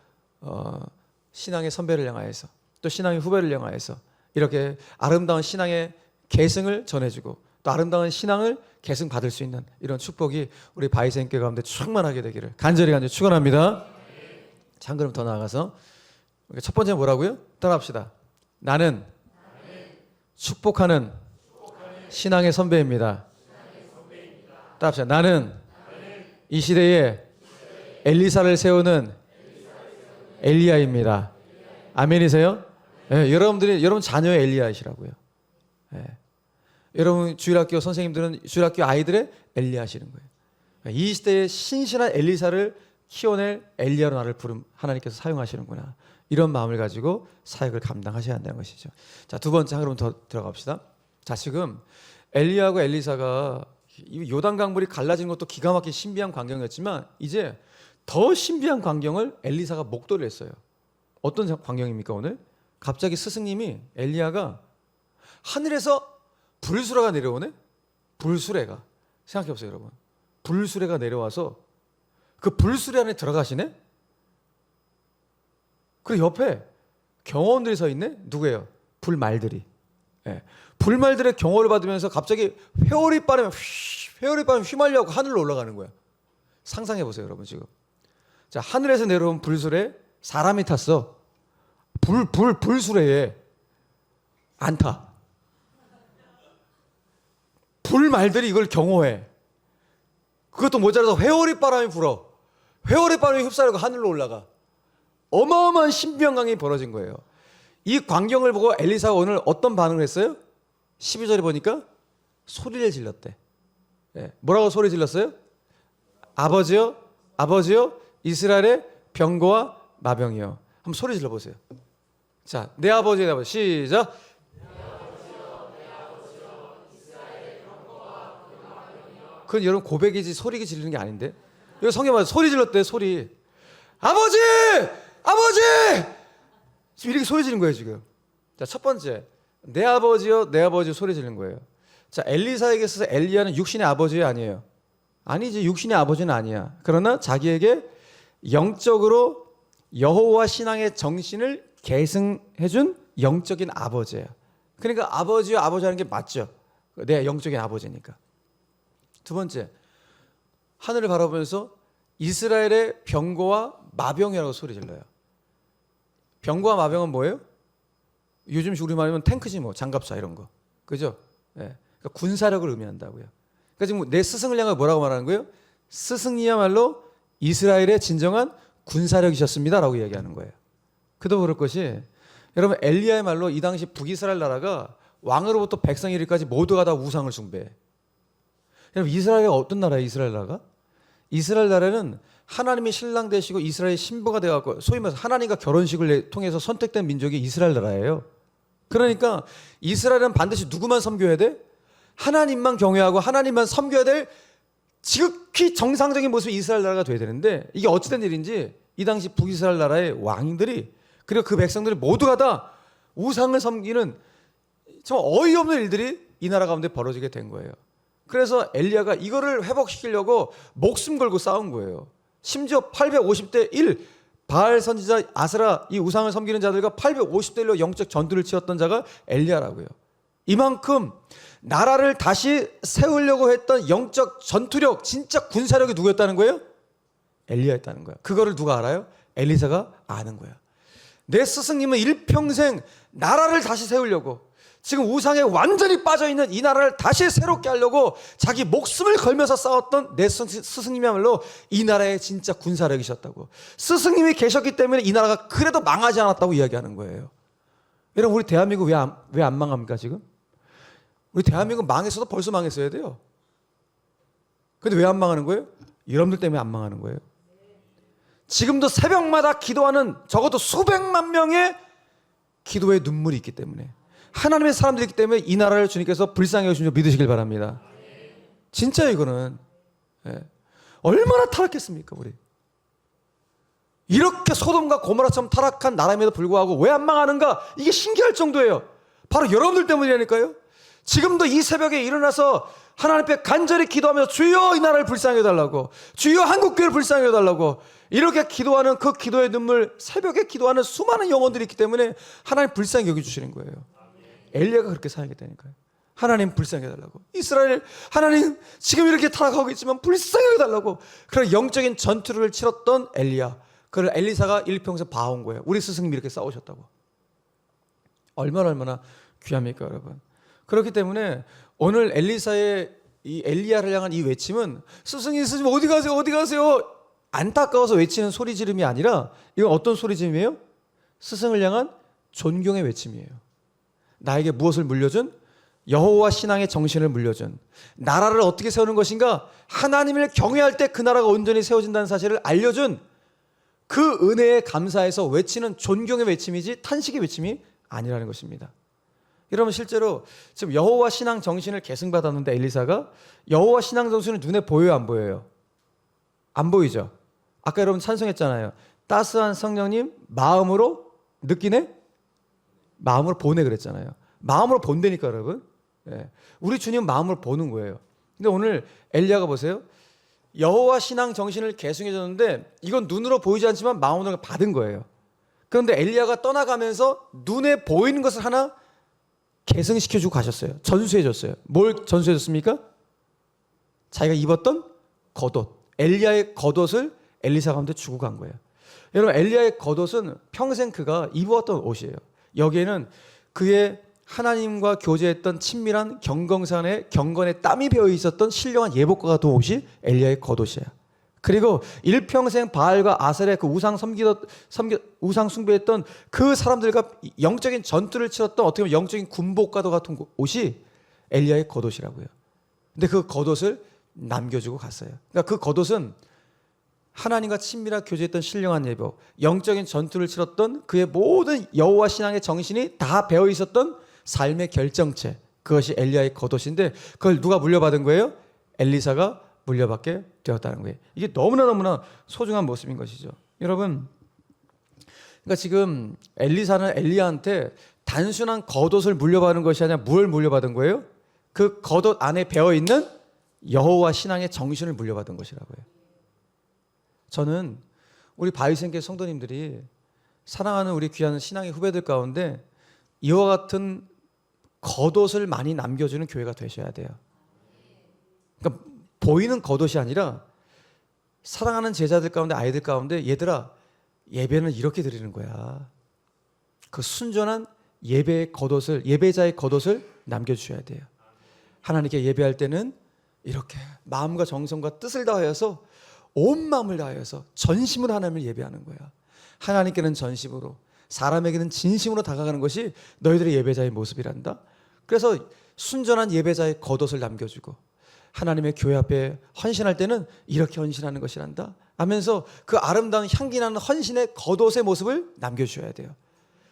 신앙의 선배를 향하여서 또 신앙의 후배를 향하여서 이렇게 아름다운 신앙의 계승을 전해주고 또 아름다운 신앙을 계승 받을 수 있는 이런 축복이 우리 바이센교회 가운데 충만하게 되기를 간절히 축원합니다. 자, 그럼 더 나아가서 첫 번째 뭐라고요? 따라합시다. 나는 축복하는 신앙의 선배입니다. 따라합시다. 나는 이 시대에 엘리사를 세우는 엘리야입니다. 아멘이세요? 네, 여러분 자녀의 엘리야이시라고요. 네. 여러분 주일학교 선생님들은 주일학교 아이들의 엘리야시는 거예요. 이 시대에 신실한 엘리사를 키워낼 엘리야로 나를 부름 하나님께서 사용하시는구나. 이런 마음을 가지고 사역을 감당하셔야 한다는 것이죠. 자, 두 번째 그럼 더 들어갑시다. 자, 지금 엘리야하고 엘리사가 요단강물이 갈라진 것도 기가 막힌 신비한 광경이었지만 이제 더 신비한 광경을 엘리사가 목도를 했어요. 어떤 광경입니까 오늘? 갑자기 스승님이 엘리야가 하늘에서 불수레가 내려오네? 불수레가. 생각해보세요 여러분. 불수레가 내려와서 그 불수레 안에 들어가시네? 그리고 옆에 경호원들이 서 있네? 누구예요? 불말들이. 네. 불말들의 경호를 받으면서 갑자기 회오리바람에 휘말려고 하늘로 올라가는 거야. 상상해보세요 여러분 지금. 자, 하늘에서 내려온 불수레 사람이 탔어. 불수레에 안 타. 불말들이 이걸 경호해. 그것도 모자라서 회오리바람이 불어. 회오리바람이 휩싸려고 하늘로 올라가. 어마어마한 신비한 광경이 벌어진 거예요. 이 광경을 보고 엘리사가 오늘 어떤 반응을 했어요? 12절에 보니까 소리를 질렀대. 네. 뭐라고 소리 질렀어요? 아버지요, 아버지요, 이스라엘의 병거와 마병이요. 한번 소리 질러보세요. 자, 내 아버지, 내 아버지. 시작. 그건 여러분 고백이지 소리 지르는 게 아닌데. 여기 성경 말에 소리 질렀대. 소리. 아버지! 아버지! 지금 이렇게 소리 지른 거예요 지금. 자, 첫 번째 내 아버지요 내 아버지 소리 지른 거예요. 자, 엘리사에게 있어서 엘리야는 육신의 아버지 아니에요. 아니지, 육신의 아버지는 아니야. 그러나 자기에게 영적으로 여호와 신앙의 정신을 계승해준 영적인 아버지예요. 그러니까 아버지요 아버지 하는 게 맞죠. 내 영적인 아버지니까. 두 번째, 하늘을 바라보면서 이스라엘의 병거와 마병이라고 소리 질러요. 병거와 마병은 뭐예요? 요즘 우리 말하면 탱크지 뭐, 장갑차 이런 거. 그죠? 네. 그러니까 군사력을 의미한다고요. 그러니까 지금 내 스승을 향해 뭐라고 말하는 거예요? 스승이야말로 이스라엘의 진정한 군사력이셨습니다라고 이야기하는 거예요. 그도 그럴 것이, 여러분 엘리야의 말로 이 당시 북이스라엘 나라가 왕으로부터 백성 이르기까지 모두가 다 우상을 숭배해. 여러분 이스라엘이 어떤 나라예요? 이스라엘 나라가? 이스라엘 나라는 하나님이 신랑 되시고 이스라엘의 신부가 되어갖고 소위 말해서 하나님과 결혼식을 통해서 선택된 민족이 이스라엘 나라예요. 그러니까 이스라엘은 반드시 누구만 섬겨야 돼? 하나님만 경외하고 하나님만 섬겨야 될 지극히 정상적인 모습이 이스라엘 나라가 돼야 되는데, 이게 어찌된 일인지 이 당시 북이스라엘 나라의 왕들이 그리고 그 백성들이 모두가 다 우상을 섬기는 참 어이없는 일들이 이 나라 가운데 벌어지게 된 거예요. 그래서 엘리야가 이거를 회복시키려고 목숨 걸고 싸운 거예요. 심지어 850대 1 바알 선지자 아스라 이 우상을 섬기는 자들과 850대 1로 영적 전투를 치렀던 자가 엘리야라고요. 이만큼 나라를 다시 세우려고 했던 영적 전투력, 진짜 군사력이 누구였다는 거예요? 엘리야였다는 거야. 그거를 누가 알아요? 엘리사가 아는 거야. 내 스승님은 일평생 나라를 다시 세우려고, 지금 우상에 완전히 빠져있는 이 나라를 다시 새롭게 하려고 자기 목숨을 걸면서 싸웠던 내 스승님이야말로 이 나라의 진짜 군사력이셨다고. 스승님이 계셨기 때문에 이 나라가 그래도 망하지 않았다고 이야기하는 거예요. 여러분 우리 대한민국 왜 안 망합니까 지금? 우리 대한민국 망했어도 벌써 망했어야 돼요. 근데 왜 안 망하는 거예요? 여러분들 때문에 안 망하는 거예요. 지금도 새벽마다 기도하는 적어도 수백만 명의 기도의 눈물이 있기 때문에, 하나님의 사람들이 있기 때문에 이 나라를 주님께서 불쌍히 여기신 줄 믿으시길 바랍니다. 진짜 이거는 얼마나 타락했습니까 우리. 이렇게 소돔과 고모라처럼 타락한 나라임에도 불구하고 왜 안 망하는가? 이게 신기할 정도예요. 바로 여러분들 때문이라니까요. 지금도 이 새벽에 일어나서 하나님 앞에 간절히 기도하면서 주여 이 나라를 불쌍히 해달라고, 주여 한국교회를 불쌍히 해달라고 이렇게 기도하는 그 기도의 눈물, 새벽에 기도하는 수많은 영혼들이 있기 때문에 하나님 불쌍히 여겨주시는 거예요. 엘리야가 그렇게 사역했다니까요. 하나님 불쌍히 해달라고, 이스라엘 하나님 지금 이렇게 타락하고 있지만 불쌍히 해달라고. 그런 영적인 전투를 치렀던 엘리야, 그걸 엘리사가 일평생 봐온 거예요. 우리 스승님이 이렇게 싸우셨다고. 얼마나 귀합니까 여러분. 그렇기 때문에 오늘 엘리사의 이 엘리야를 향한 이 외침은 스승님 어디 가세요 어디 가세요 안타까워서 외치는 소리 지름이 아니라, 이건 어떤 소리 지름이에요? 스승을 향한 존경의 외침이에요. 나에게 무엇을 물려준? 여호와 신앙의 정신을 물려준, 나라를 어떻게 세우는 것인가, 하나님을 경외할 때 그 나라가 온전히 세워진다는 사실을 알려준 그 은혜에 감사해서 외치는 존경의 외침이지 탄식의 외침이 아니라는 것입니다. 여러분, 실제로 지금 여호와 신앙 정신을 계승받았는데 엘리사가 여호와 신앙 정신은 눈에 보여요 안 보여요? 안 보이죠. 아까 여러분 찬송했잖아요. 따스한 성령님 마음으로 느끼네? 마음으로 보내 그랬잖아요. 마음으로 본다니까 여러분. 예. 우리 주님 마음으로 보는 거예요. 근데 오늘 엘리야가 보세요. 여호와 신앙 정신을 계승해 줬는데 이건 눈으로 보이지 않지만 마음으로 받은 거예요. 그런데 엘리야가 떠나가면서 눈에 보이는 것을 하나 계승시켜주고 가셨어요. 전수해줬어요. 뭘 전수해줬습니까? 자기가 입었던 겉옷, 엘리야의 겉옷을 엘리사 가운데 주고 간 거예요. 여러분, 엘리야의 겉옷은 평생 그가 입어왔던 옷이에요. 여기에는 그의 하나님과 교제했던 친밀한 경건에 땀이 배어 있었던 신령한 예복과 같은 옷이 엘리야의 겉옷이에요. 그리고 일평생 바알과 아셀의 그 우상 숭배했던 그 사람들과 영적인 전투를 치렀던 어떻게 보면 영적인 군복과도 같은 옷이 엘리야의 겉옷이라고요. 근데 그 겉옷을 남겨주고 갔어요. 그러니까 그 겉옷은 하나님과 친밀하게 교제했던 신령한 예복, 영적인 전투를 치렀던 그의 모든 여호와 신앙의 정신이 다 배어 있었던 삶의 결정체, 그것이 엘리야의 겉옷인데 그걸 누가 물려받은 거예요? 엘리사가 물려받게 되었다는 거예요. 이게 너무나 소중한 모습인 것이죠. 여러분, 그러니까 지금 엘리사는 엘리야한테 단순한 겉옷을 물려받은 것이 아니라 뭘 물려받은 거예요? 그 겉옷 안에 배어 있는 여호와 신앙의 정신을 물려받은 것이라고요. 저는 우리 바위생계 성도님들이 사랑하는 우리 귀한 신앙의 후배들 가운데 이와 같은 겉옷을 많이 남겨주는 교회가 되셔야 돼요. 그러니까 보이는 겉옷이 아니라 사랑하는 제자들 가운데, 아이들 가운데, 얘들아 예배는 이렇게 드리는 거야. 그 순전한 예배의 겉옷을, 예배자의 겉옷을 남겨주셔야 돼요. 하나님께 예배할 때는 이렇게 마음과 정성과 뜻을 다하여서 온 마음을 다하여서 전심으로 하나님을 예배하는 거야. 하나님께는 전심으로, 사람에게는 진심으로 다가가는 것이 너희들의 예배자의 모습이란다. 그래서 순전한 예배자의 겉옷을 남겨주고 하나님의 교회 앞에 헌신할 때는 이렇게 헌신하는 것이란다 하면서 그 아름다운 향기 나는 헌신의 겉옷의 모습을 남겨주셔야 돼요.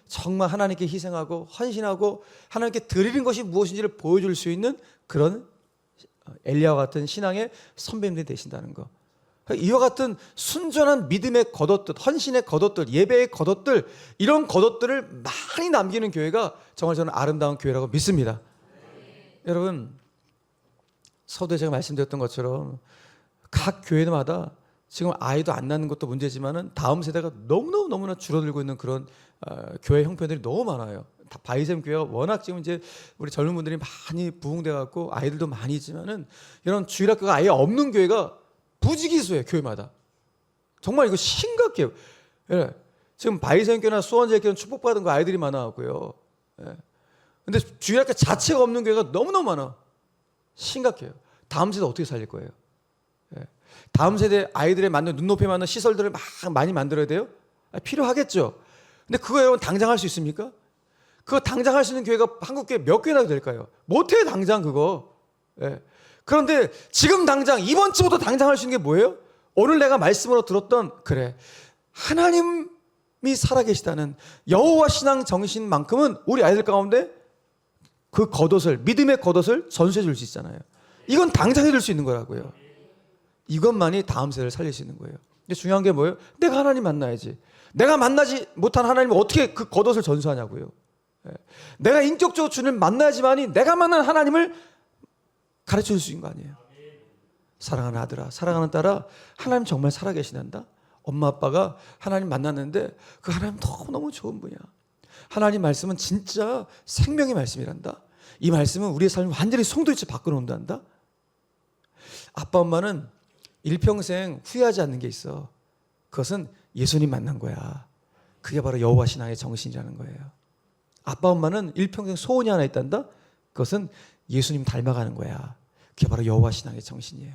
정말 하나님께 희생하고 헌신하고 하나님께 드리는 것이 무엇인지를 보여줄 수 있는 그런 엘리야와 같은 신앙의 선배님들이 되신다는 거. 이와 같은 순전한 믿음의 겉옷들, 헌신의 겉옷들, 예배의 겉옷들, 이런 겉옷들을 많이 남기는 교회가 정말 저는 아름다운 교회라고 믿습니다. 여러분, 서두에 제가 말씀드렸던 것처럼 각 교회마다 지금 아이도 안 낳는 것도 문제지만은 다음 세대가 너무나 줄어들고 있는 그런 교회 형편들이 너무 많아요. 바이샘 교회가 워낙 지금 이제 우리 젊은 분들이 많이 부흥돼 갖고 아이들도 많이 있지만은 이런 주일학교가 아예 없는 교회가 부지기수예요. 교회마다. 정말 이거 심각해요. 예. 지금 바이샘교나 수원제교는 축복받은 거 아이들이 많아갖고요. 예. 근데 주일학교 자체가 없는 교회가 너무너무 많아. 심각해요. 다음 세대 어떻게 살릴 거예요? 예. 다음 세대 아이들의 눈높이에 맞는 시설들을 많이 만들어야 돼요? 필요하겠죠. 근데 그거 여러분 당장 할 수 있습니까? 그거 당장 할 수 있는 교회가 한국교회 몇 개나 될까요? 못해요 당장 그거. 예. 그런데 지금 당장 이번 주부터 당장 할 수 있는 게 뭐예요? 오늘 내가 말씀으로 들었던, 그래, 하나님이 살아계시다는 여호와 신앙 정신만큼은 우리 아이들 가운데 그 겉옷을, 믿음의 겉옷을 전수해 줄 수 있잖아요. 이건 당장 해줄 수 있는 거라고요. 이것만이 다음 세대를 살릴 수 있는 거예요. 근데 중요한 게 뭐예요? 내가 하나님 만나야지. 내가 만나지 못한 하나님을 어떻게 그 겉옷을 전수하냐고요. 예. 내가 인격적으로 주님을 만나야지만이 내가 만난 하나님을 가르쳐 줄 수 있는 거 아니에요. 사랑하는 아들아, 사랑하는 딸아, 하나님 정말 살아계시단다. 엄마 아빠가 하나님 만났는데 그 하나님 너무너무 좋은 분이야. 하나님 말씀은 진짜 생명의 말씀이란다. 이 말씀은 우리의 삶을 완전히 송두리째 바꿔놓는단다. 아빠 엄마는 일평생 후회하지 않는 게 있어. 그것은 예수님 만난 거야. 그게 바로 여호와 신앙의 정신이라는 거예요. 아빠 엄마는 일평생 소원이 하나 있단다. 그것은 예수님 닮아가는 거야. 그게 바로 여호와 신앙의 정신이에요.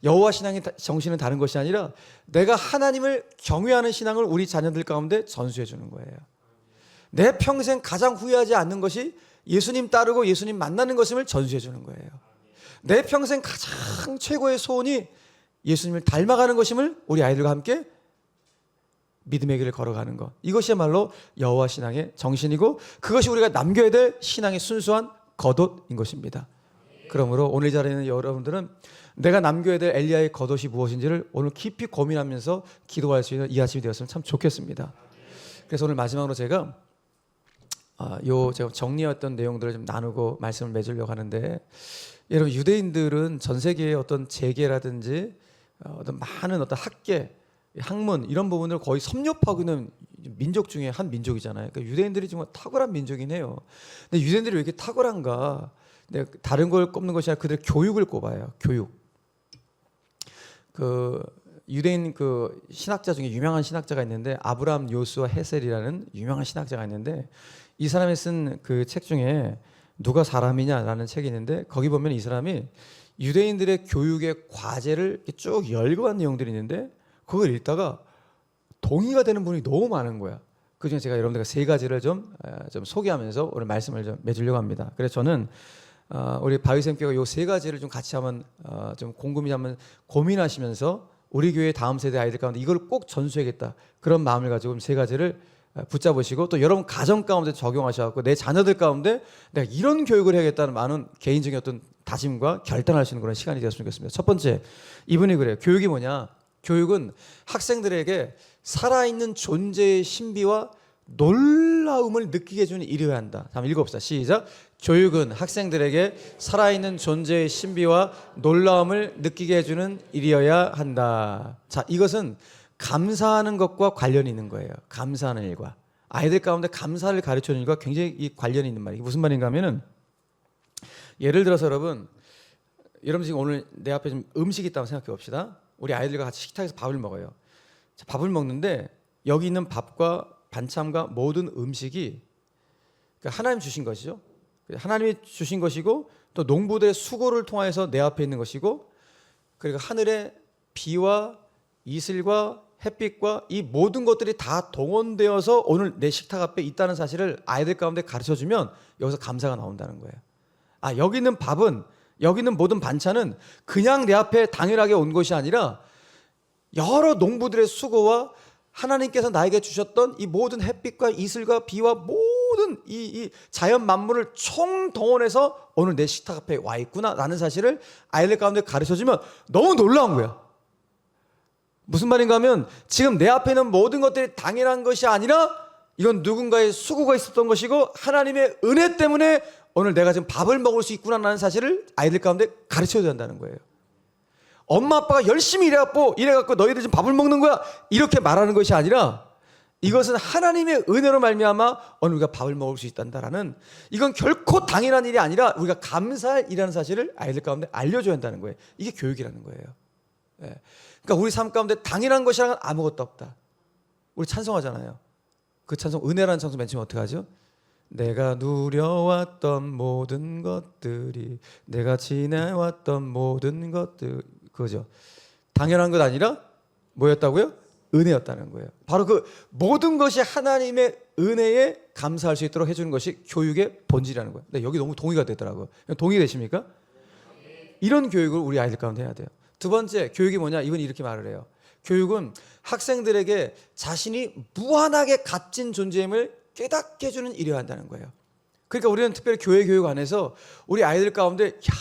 여호와 신앙의 정신은 다른 것이 아니라 내가 하나님을 경외하는 신앙을 우리 자녀들 가운데 전수해 주는 거예요. 내 평생 가장 후회하지 않는 것이 예수님 따르고 예수님 만나는 것임을 전수해 주는 거예요. 내 평생 가장 최고의 소원이 예수님을 닮아가는 것임을 우리 아이들과 함께 믿음의 길을 걸어가는 것. 이것이야말로 여호와 신앙의 정신이고 그것이 우리가 남겨야 될 신앙의 순수한 겉옷인 것입니다. 그러므로 오늘 이 자리에 있는 여러분들은 내가 남겨야 될 엘리야의 겉옷이 무엇인지를 오늘 깊이 고민하면서 기도할 수 있는 이 아침이 되었으면 참 좋겠습니다. 그래서 오늘 마지막으로 제가 제가 정리했던 내용들을 좀 나누고 말씀을 맺으려고 하는데, 여러분 유대인들은 전 세계의 어떤 재계라든지 어떤 많은 어떤 학계, 학문 이런 부분을 거의 섭렵하고 있는 민족 중에 한 민족이잖아요. 그러니까 유대인들이 정말 탁월한 민족이긴 해요. 근데 유대인들이 왜 이렇게 탁월한가? 내가 다른 걸 꼽는 것이 아니라 그들 교육을 꼽아요. 교육. 그 유대인 그 신학자 중에 유명한 신학자가 있는데 아브라함 요스와 헤셀이라는 유명한 신학자가 있는데, 이 사람이 쓴 그 책 중에 누가 사람이냐라는 책이 있는데, 거기 보면 이 사람이 유대인들의 교육의 과제를 쭉 열거한 내용들이 있는데, 그걸 읽다가 동의가 되는 부분이 너무 많은 거야. 그중에 제가 여러분들과 세 가지를 좀 소개하면서 오늘 말씀을 좀 맺으려고 합니다. 그래서 저는 우리 바위쌤께서 이 세 가지를 좀 같이 한번 좀 곰곰이 한번 고민하시면서 우리 교회 다음 세대 아이들 가운데 이걸 꼭 전수해야겠다, 그런 마음을 가지고 세 가지를 붙잡으시고, 또 여러분 가정 가운데 적용하셔서 내 자녀들 가운데 내가 이런 교육을 해야겠다는 많은 개인적인 어떤 다짐과 결단할 수 있는 그런 시간이 되었으면 좋겠습니다. 첫 번째, 이분이 그래요. 교육이 뭐냐? 교육은 학생들에게 살아있는 존재의 신비와 놀라움을 느끼게 해주는 일이어야 한다. 한번 읽어봅시다. 시작. 교육은 학생들에게 살아있는 존재의 신비와 놀라움을 느끼게 해주는 일이어야 한다. 자, 이것은 감사하는 것과 관련이 있는 거예요. 감사하는 일과. 아이들 가운데 감사를 가르치는 일과 굉장히 관련이 있는 말이에요. 무슨 말인가 하면은, 예를 들어서 여러분 지금 오늘 내 앞에 좀 음식이 있다고 생각해 봅시다. 우리 아이들과 같이 식탁에서 밥을 먹어요. 자, 밥을 먹는데 여기 있는 밥과 반찬과 모든 음식이 하나님 주신 것이죠. 하나님이 주신 것이고, 또 농부들의 수고를 통해서 내 앞에 있는 것이고, 그리고 하늘의 비와 이슬과 햇빛과 이 모든 것들이 다 동원되어서 오늘 내 식탁 앞에 있다는 사실을 아이들 가운데 가르쳐주면 여기서 감사가 나온다는 거예요. 아, 여기 있는 밥은, 여기 있는 모든 반찬은 그냥 내 앞에 당연하게 온 것이 아니라 여러 농부들의 수고와 하나님께서 나에게 주셨던 이 모든 햇빛과 이슬과 비와 모든 이 자연 만물을 총동원해서 오늘 내 식탁 앞에 와 있구나라는 사실을 아이들 가운데 가르쳐주면 너무 놀라운 거야. 무슨 말인가 하면, 지금 내 앞에 있는 모든 것들이 당연한 것이 아니라 이건 누군가의 수고가 있었던 것이고 하나님의 은혜 때문에 오늘 내가 지금 밥을 먹을 수 있구나라는 사실을 아이들 가운데 가르쳐야 된다는 거예요. 엄마 아빠가 열심히 일해갖고 너희들 지금 밥을 먹는 거야 이렇게 말하는 것이 아니라, 이것은 하나님의 은혜로 말미암아 오늘 우리가 밥을 먹을 수 있단다라는, 이건 결코 당연한 일이 아니라 우리가 감사할 일이라는 사실을 아이들 가운데 알려줘야 한다는 거예요. 이게 교육이라는 거예요. 예. 그러니까 우리 삶 가운데 당연한 것이라는 아무것도 없다. 우리 찬송하잖아요. 그 찬송, 은혜라는 찬송 맨 처음에 어떻게 하죠? 내가 누려왔던 모든 것들이, 내가 지내왔던 모든 것들, 그거죠. 당연한 것 아니라 뭐였다고요? 은혜였다는 거예요. 바로 그 모든 것이 하나님의 은혜에 감사할 수 있도록 해주는 것이 교육의 본질이라는 거예요. 근데 여기 너무 동의가 되더라고요. 동의되십니까? 이런 교육을 우리 아이들 가운데 해야 돼요. 두 번째, 교육이 뭐냐? 이건 이렇게 말을 해요. 교육은 학생들에게 자신이 무한하게 값진 존재임을 깨닫게 해주는 일이어야 한다는 거예요. 그러니까 우리는 특별히 교회 교육 안에서 우리 아이들 가운데, 야,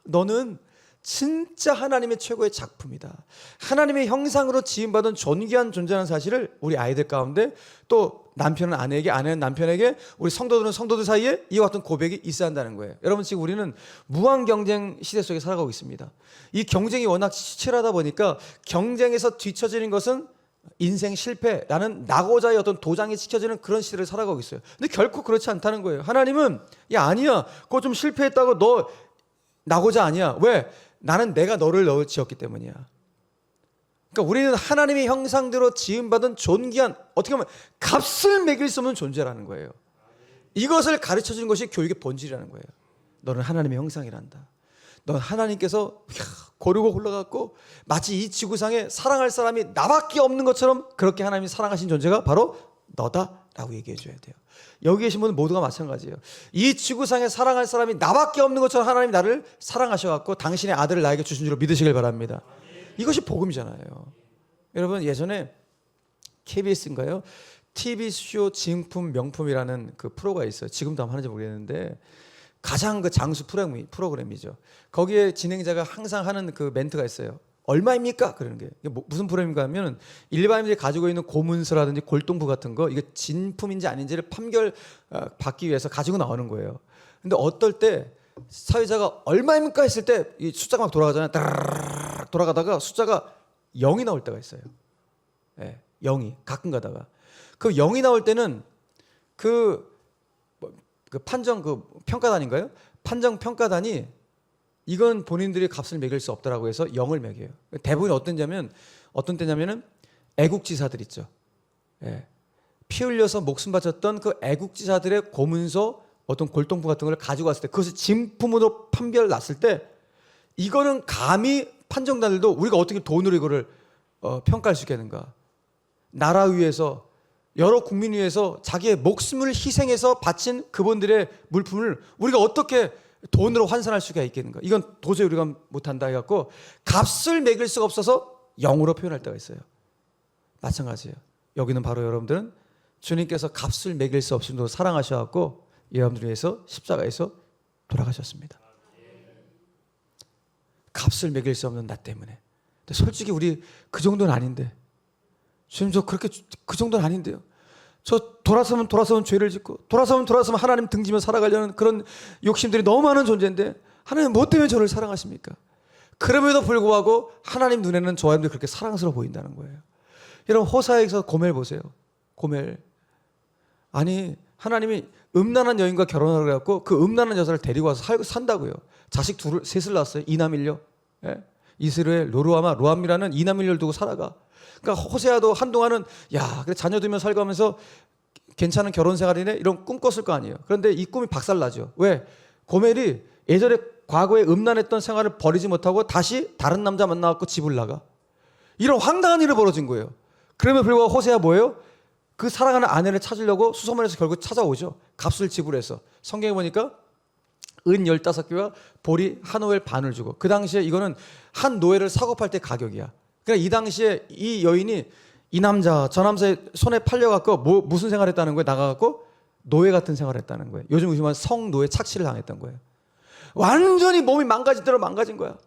너는 진짜 하나님의 최고의 작품이다. 하나님의 형상으로 지음받은 존귀한 존재라는 사실을 우리 아이들 가운데, 또 남편은 아내에게, 아내는 남편에게, 우리 성도들은 성도들 사이에 이와 같은 고백이 있어야 한다는 거예요. 여러분, 지금 우리는 무한 경쟁 시대 속에 살아가고 있습니다. 이 경쟁이 워낙 치열하다 보니까 경쟁에서 뒤처지는 것은 인생 실패라는 낙오자의 어떤 도장이 찍혀지는 그런 시대를 살아가고 있어요. 근데 결코 그렇지 않다는 거예요. 하나님은 야, 아니야, 그거 좀 실패했다고 너 낙오자 아니야. 왜? 나는 내가 너를 지었기 때문이야. 그러니까 우리는 하나님의 형상대로 지음받은 존귀한, 어떻게 보면 값을 매길 수 없는 존재라는 거예요. 이것을 가르쳐주는 것이 교육의 본질이라는 거예요. 너는 하나님의 형상이란다. 넌 하나님께서 고르고 골라갖고 마치 이 지구상에 사랑할 사람이 나밖에 없는 것처럼 그렇게 하나님이 사랑하신 존재가 바로 너다라고 얘기해 줘야 돼요. 여기 계신 분은 모두가 마찬가지예요. 이 지구상에 사랑할 사람이 나밖에 없는 것처럼 하나님이 나를 사랑하셔갖고 당신의 아들을 나에게 주신 줄로 믿으시길 바랍니다. 이것이 복음이잖아요. 여러분, 예전에 KBS인가요? TV쇼 진품 명품이라는 그 프로가 있어요. 지금도 한번 하는지 모르겠는데 가장 그 장수 프로그램이죠. 거기에 진행자가 항상 하는 그 멘트가 있어요. 얼마입니까? 그러는 게 무슨 프로그램인가 하면 일반인들이 가지고 있는 고문서라든지 골동품 같은 거, 이게 진품인지 아닌지를 판결받기 위해서 가지고 나오는 거예요. 근데 어떨 때 사회자가 얼마입니까 했을 때 이 숫자가 막 돌아가잖아요. 따라락 돌아가다가 숫자가 0이 나올 때가 있어요. 네, 0이 가끔 가다가 그 0이 나올 때는 그 판정 평가단인가요? 판정 평가단이 이건 본인들이 값을 매길 수 없다라고 해서 0을 매겨요. 대부분 어떤 때냐면은 애국지사들 있죠. 예. 피 흘려서 목숨 바쳤던 그 애국지사들의 고문서, 어떤 골동품 같은 걸 가지고 왔을 때, 그것을 진품으로 판별 났을 때, 이거는 감히 판정단들도 우리가 어떻게 돈으로 이거를 평가할 수 있겠는가? 나라 위해서, 여러 국민 위해서 자기의 목숨을 희생해서 바친 그분들의 물품을 우리가 어떻게 돈으로 환산할 수가 있겠는가? 이건 도저히 우리가 못한다 해갖고 값을 매길 수가 없어서 0으로 표현할 때가 있어요. 마찬가지예요. 여기는 바로 여러분들은 주님께서 값을 매길 수 없이 사랑하셔갖고 여러분들 위해서 십자가에서 돌아가셨습니다. 값을 매길 수 없는 나 때문에. 근데 솔직히 우리 그 정도는 아닌데, 주님 저 그렇게 그 정도는 아닌데요. 저 돌아서면 죄를 짓고 돌아서면 하나님 등지며 살아가려는 그런 욕심들이 너무 많은 존재인데 하나님 뭐 때문에 저를 사랑하십니까? 그럼에도 불구하고 하나님 눈에는 저 사람들이 그렇게 사랑스러워 보인다는 거예요. 여러분, 호사에서 고멜 보세요. 고멜. 아니, 하나님이 음란한 여인과 결혼하라고 해갖고 그 음란한 여자를 데리고 와서 산다고요. 자식 셋을 낳았어요. 이남일녀. 예? 이스라엘 로암이라는 이남일녀를 두고 살아가. 그러니까 호세아도 한동안은 그래 자녀 두면 살가면서 괜찮은 결혼 생활이네 이런 꿈 꿨을 거 아니에요. 그런데 이 꿈이 박살나죠. 왜? 고멜이 예전에 과거에 음란했던 생활을 버리지 못하고 다시 다른 남자 만나갖고 집을 나가. 이런 황당한 일이 벌어진 거예요. 그러면 불구하고 호세아 뭐예요? 그 사랑하는 아내를 찾으려고 수소문해서 결국 찾아오죠. 값을 지불해서. 성경에 보니까 은 15개와 보리 한 호엘 반을 주고, 그 당시에 이거는 한 노예를 사고 팔 때 가격이야. 그러니까 이 당시에 이 여인이 이 남자 저 남자의 손에 팔려갖고 무슨 생활했다는 거예요? 나가갖고 노예 같은 생활했다는 거예요. 요즘 우리만 성노예 착취를 당했던 거예요. 완전히 몸이 망가진 대로 망가진 거야.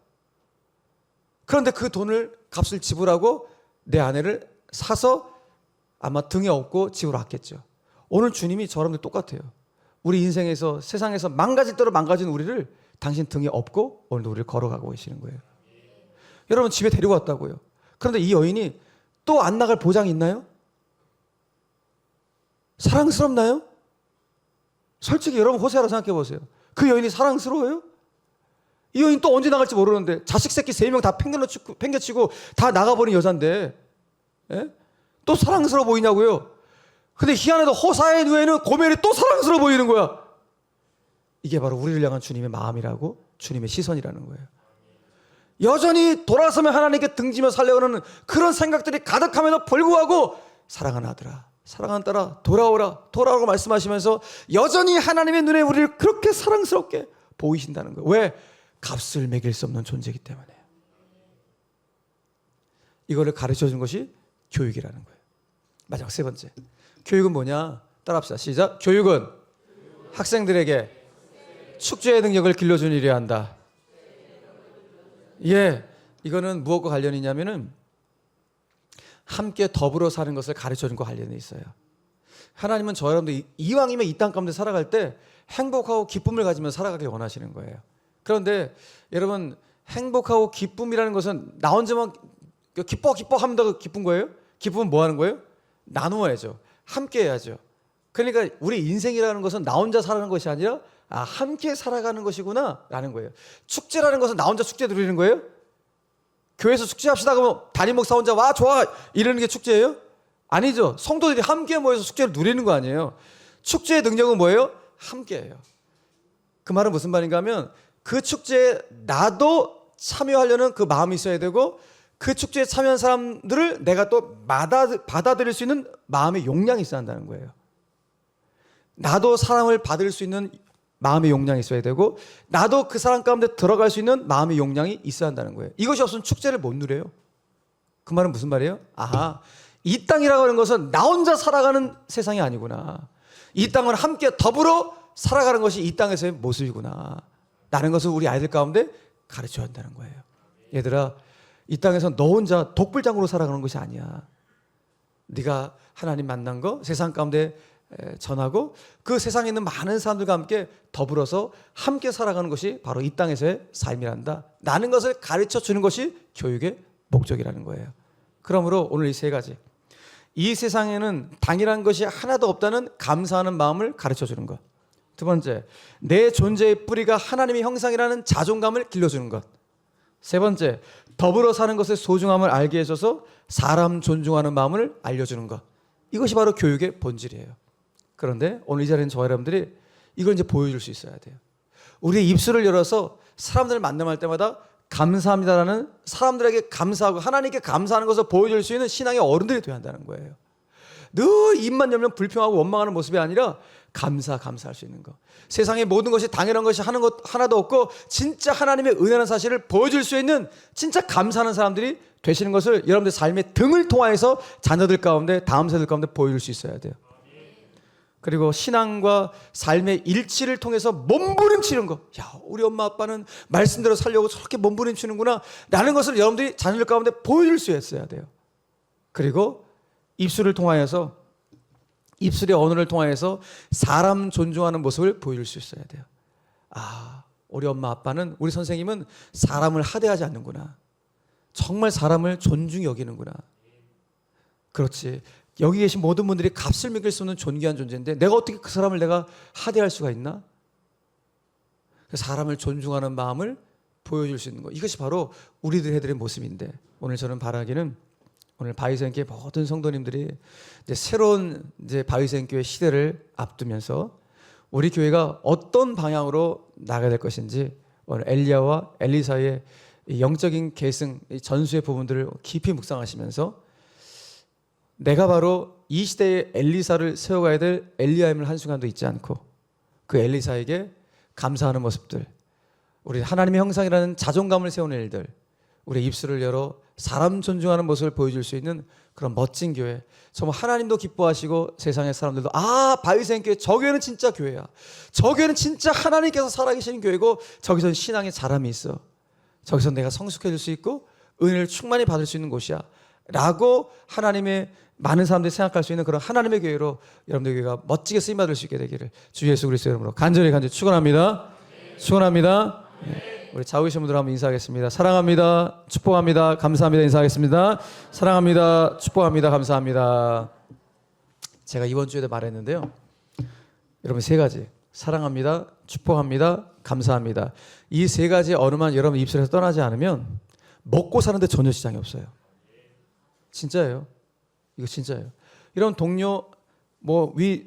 그런데 그 돈을 값을 지불하고 내 아내를 사서 아마 등에 업고 집으로 왔겠죠. 오늘 주님이 저랑도 똑같아요. 우리 인생에서 세상에서 망가질 대로 망가진 우리를 당신 등에 업고 오늘도 우리를 걸어가고 계시는 거예요. 여러분, 집에 데리고 왔다고요. 그런데 이 여인이 또 안 나갈 보장이 있나요? 사랑스럽나요? 솔직히 여러분, 호세아라 생각해 보세요. 그 여인이 사랑스러워요? 이 여인 또 언제 나갈지 모르는데 자식 새끼 3명 다 팽개치고 다 나가버린 여잔데, 예? 또 사랑스러워 보이냐고요? 근데 희한해도 호사의 누에는 고멜이 또 사랑스러워 보이는 거야. 이게 바로 우리를 향한 주님의 마음이라고, 주님의 시선이라는 거예요. 여전히 돌아서면 하나님께 등지며 살려고 하는 그런 생각들이 가득함에도 불구하고 사랑하는 아들아, 사랑하는 딸아, 돌아오라고 말씀하시면서 여전히 하나님의 눈에 우리를 그렇게 사랑스럽게 보이신다는 거예요. 왜? 값을 매길 수 없는 존재이기 때문에. 이거를 가르쳐준 것이 교육이라는 거예요. 마지막 세 번째, 교육은 뭐냐? 따라합시다. 시작. 교육은 학생들에게 축제의 능력을 길러주는 일이어야 한다. 예, 이거는 무엇과 관련이 있냐면은 함께 더불어 사는 것을 가르쳐 준 거 관련이 있어요. 하나님은 저 여러분들 이왕이면 이 땅 가운데 살아갈 때 행복하고 기쁨을 가지며 살아가길 원하시는 거예요. 그런데 여러분, 행복하고 기쁨이라는 것은 나 혼자만 기뻐 하면 더 기쁜 거예요? 기쁨은 뭐 하는 거예요? 나누어야죠. 함께 해야죠. 그러니까 우리 인생이라는 것은 나 혼자 살아가는 것이 아니라 함께 살아가는 것이구나 라는 거예요. 축제라는 것은 나 혼자 축제 누리는 거예요? 교회에서 축제합시다 그러면 담임 목사 혼자 와 좋아 이러는 게 축제예요? 아니죠. 성도들이 함께 모여서 축제를 누리는 거 아니에요. 축제의 능력은 뭐예요? 함께해요. 그 말은 무슨 말인가 하면 그 축제에 나도 참여하려는 그 마음이 있어야 되고 그 축제에 참여한 사람들을 내가 또 받아들일 수 있는 마음의 용량이 있어야 한다는 거예요. 나도 사랑을 받을 수 있는 마음의 용량이 있어야 되고 나도 그 사람 가운데 들어갈 수 있는 마음의 용량이 있어야 한다는 거예요. 이것이 없으면 축제를 못 누려요. 그 말은 무슨 말이에요? 이 땅이라고 하는 것은 나 혼자 살아가는 세상이 아니구나. 이 땅은 함께 더불어 살아가는 것이 이 땅에서의 모습이구나 라는 것을 우리 아이들 가운데 가르쳐야 한다는 거예요. 얘들아, 이 땅에서 너 혼자 독불장구로 살아가는 것이 아니야. 네가 하나님 만난 거 세상 가운데 전하고 그 세상에 있는 많은 사람들과 함께 더불어서 함께 살아가는 것이 바로 이 땅에서의 삶이란다 라는 것을 가르쳐 주는 것이 교육의 목적이라는 거예요. 그러므로 오늘 이 세 가지, 이 세상에는 당연한 것이 하나도 없다는 감사하는 마음을 가르쳐 주는 것. 두 번째, 내 존재의 뿌리가 하나님의 형상이라는 자존감을 길러주는 것. 세 번째, 더불어 사는 것의 소중함을 알게 해줘서 사람 존중하는 마음을 알려주는 것. 이것이 바로 교육의 본질이에요. 그런데 오늘 이 자리는 저와 여러분들이 이걸 이제 보여줄 수 있어야 돼요. 우리의 입술을 열어서 사람들을 만남할 때마다 감사합니다라는, 사람들에게 감사하고 하나님께 감사하는 것을 보여줄 수 있는 신앙의 어른들이 되어야 한다는 거예요. 늘 입만 열면 불평하고 원망하는 모습이 아니라 감사할 수 있는 것. 세상의 모든 것이 당연한 것이 하는 것 하나도 없고 진짜 하나님의 은혜라는 사실을 보여줄 수 있는 진짜 감사하는 사람들이 되시는 것을 여러분들 삶의 등을 통하여서 자녀들 가운데, 다음 세대들 가운데 보여줄 수 있어야 돼요. 그리고 신앙과 삶의 일치를 통해서 몸부림치는 거. 우리 엄마 아빠는 말씀대로 살려고 저렇게 몸부림치는구나 라는 것을 여러분들이 자녀들 가운데 보여줄 수 있어야 돼요. 그리고 입술을 통하여서, 입술의 언어를 통하여서 사람 존중하는 모습을 보여줄 수 있어야 돼요. 우리 엄마 아빠는, 우리 선생님은 사람을 하대하지 않는구나. 정말 사람을 존중히 여기는구나. 그렇지. 여기 계신 모든 분들이 값을 매길 수 없는 존귀한 존재인데 내가 어떻게 그 사람을 내가 하대할 수가 있나? 사람을 존중하는 마음을 보여줄 수 있는 것. 이것이 바로 우리들 애들의 모습인데, 오늘 저는 바라기는 오늘 바위생교회 모든 성도님들이 이제 새로운 바위생교회 시대를 앞두면서 우리 교회가 어떤 방향으로 나가야 될 것인지 오늘 엘리야와 엘리사의 영적인 계승, 전수의 부분들을 깊이 묵상하시면서 내가 바로 이 시대에 엘리사를 세워가야 될 엘리야임을 한순간도 잊지 않고 그 엘리사에게 감사하는 모습들, 우리 하나님의 형상이라는 자존감을 세우는 일들, 우리 입술을 열어 사람 존중하는 모습을 보여줄 수 있는 그런 멋진 교회, 정말 하나님도 기뻐하시고 세상의 사람들도 바위생교회 저 교회는 진짜 교회야, 저 교회는 진짜 하나님께서 살아계시는 교회고 저기서는 신앙의 자람이 있어, 저기서 내가 성숙해질 수 있고 은혜를 충만히 받을 수 있는 곳이야 라고 하나님의 많은 사람들이 생각할 수 있는 그런 하나님의 교회로 여러분들 교회가 멋지게 쓰임받을 수 있게 되기를 주 예수 그리스도 이름으로 간절히 축원합니다. 축원합니다. 우리 좌우계신 분들 한번 인사하겠습니다. 사랑합니다. 축복합니다. 감사합니다. 인사하겠습니다. 사랑합니다. 축복합니다. 감사합니다. 제가 이번 주에도 말했는데요. 여러분 세 가지, 사랑합니다. 축복합니다. 감사합니다. 이 세 가지 언어만 여러분 입술에서 떠나지 않으면 먹고 사는데 전혀 지장이 없어요. 진짜예요. 이거 진짜예요. 이런 동료,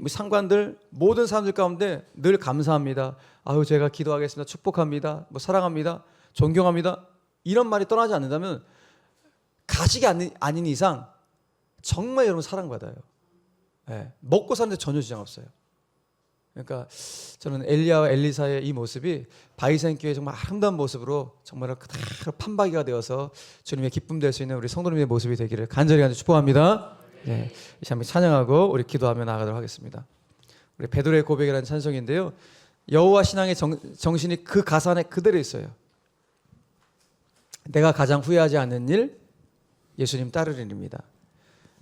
상관들, 모든 사람들 가운데 늘 감사합니다. 제가 기도하겠습니다. 축복합니다. 사랑합니다. 존경합니다. 이런 말이 떠나지 않는다면 가식이 아닌 이상 정말 여러분 사랑받아요. 네. 먹고 사는데 전혀 지장 없어요. 그러니까 저는 엘리야와 엘리사의 이 모습이 바위생교회 정말 아름다운 모습으로 정말 그대로 판박이가 되어서 주님의 기쁨 될 수 있는 우리 성도님의 모습이 되기를 간절히 축복합니다. 네, 이 시간 찬양하고 우리 기도하며 나아가도록 하겠습니다. 우리 베드로의 고백이라는 찬송인데요, 여호와 신앙의 정신이 그 가사 안에 그대로 있어요. 내가 가장 후회하지 않는 일, 예수님 따르는 일입니다.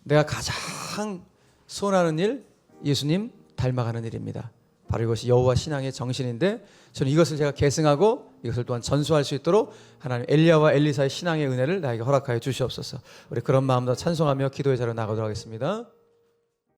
내가 가장 소원하는 일, 예수님 닮아가는 일입니다. 바로 이것이 여호와 신앙의 정신인데 저는 이것을 제가 계승하고 이것을 또한 전수할 수 있도록 하나님 엘리야와 엘리사의 신앙의 은혜를 나에게 허락하여 주시옵소서. 우리 그런 마음으로 찬송하며 기도의 자리로 나가도록 하겠습니다.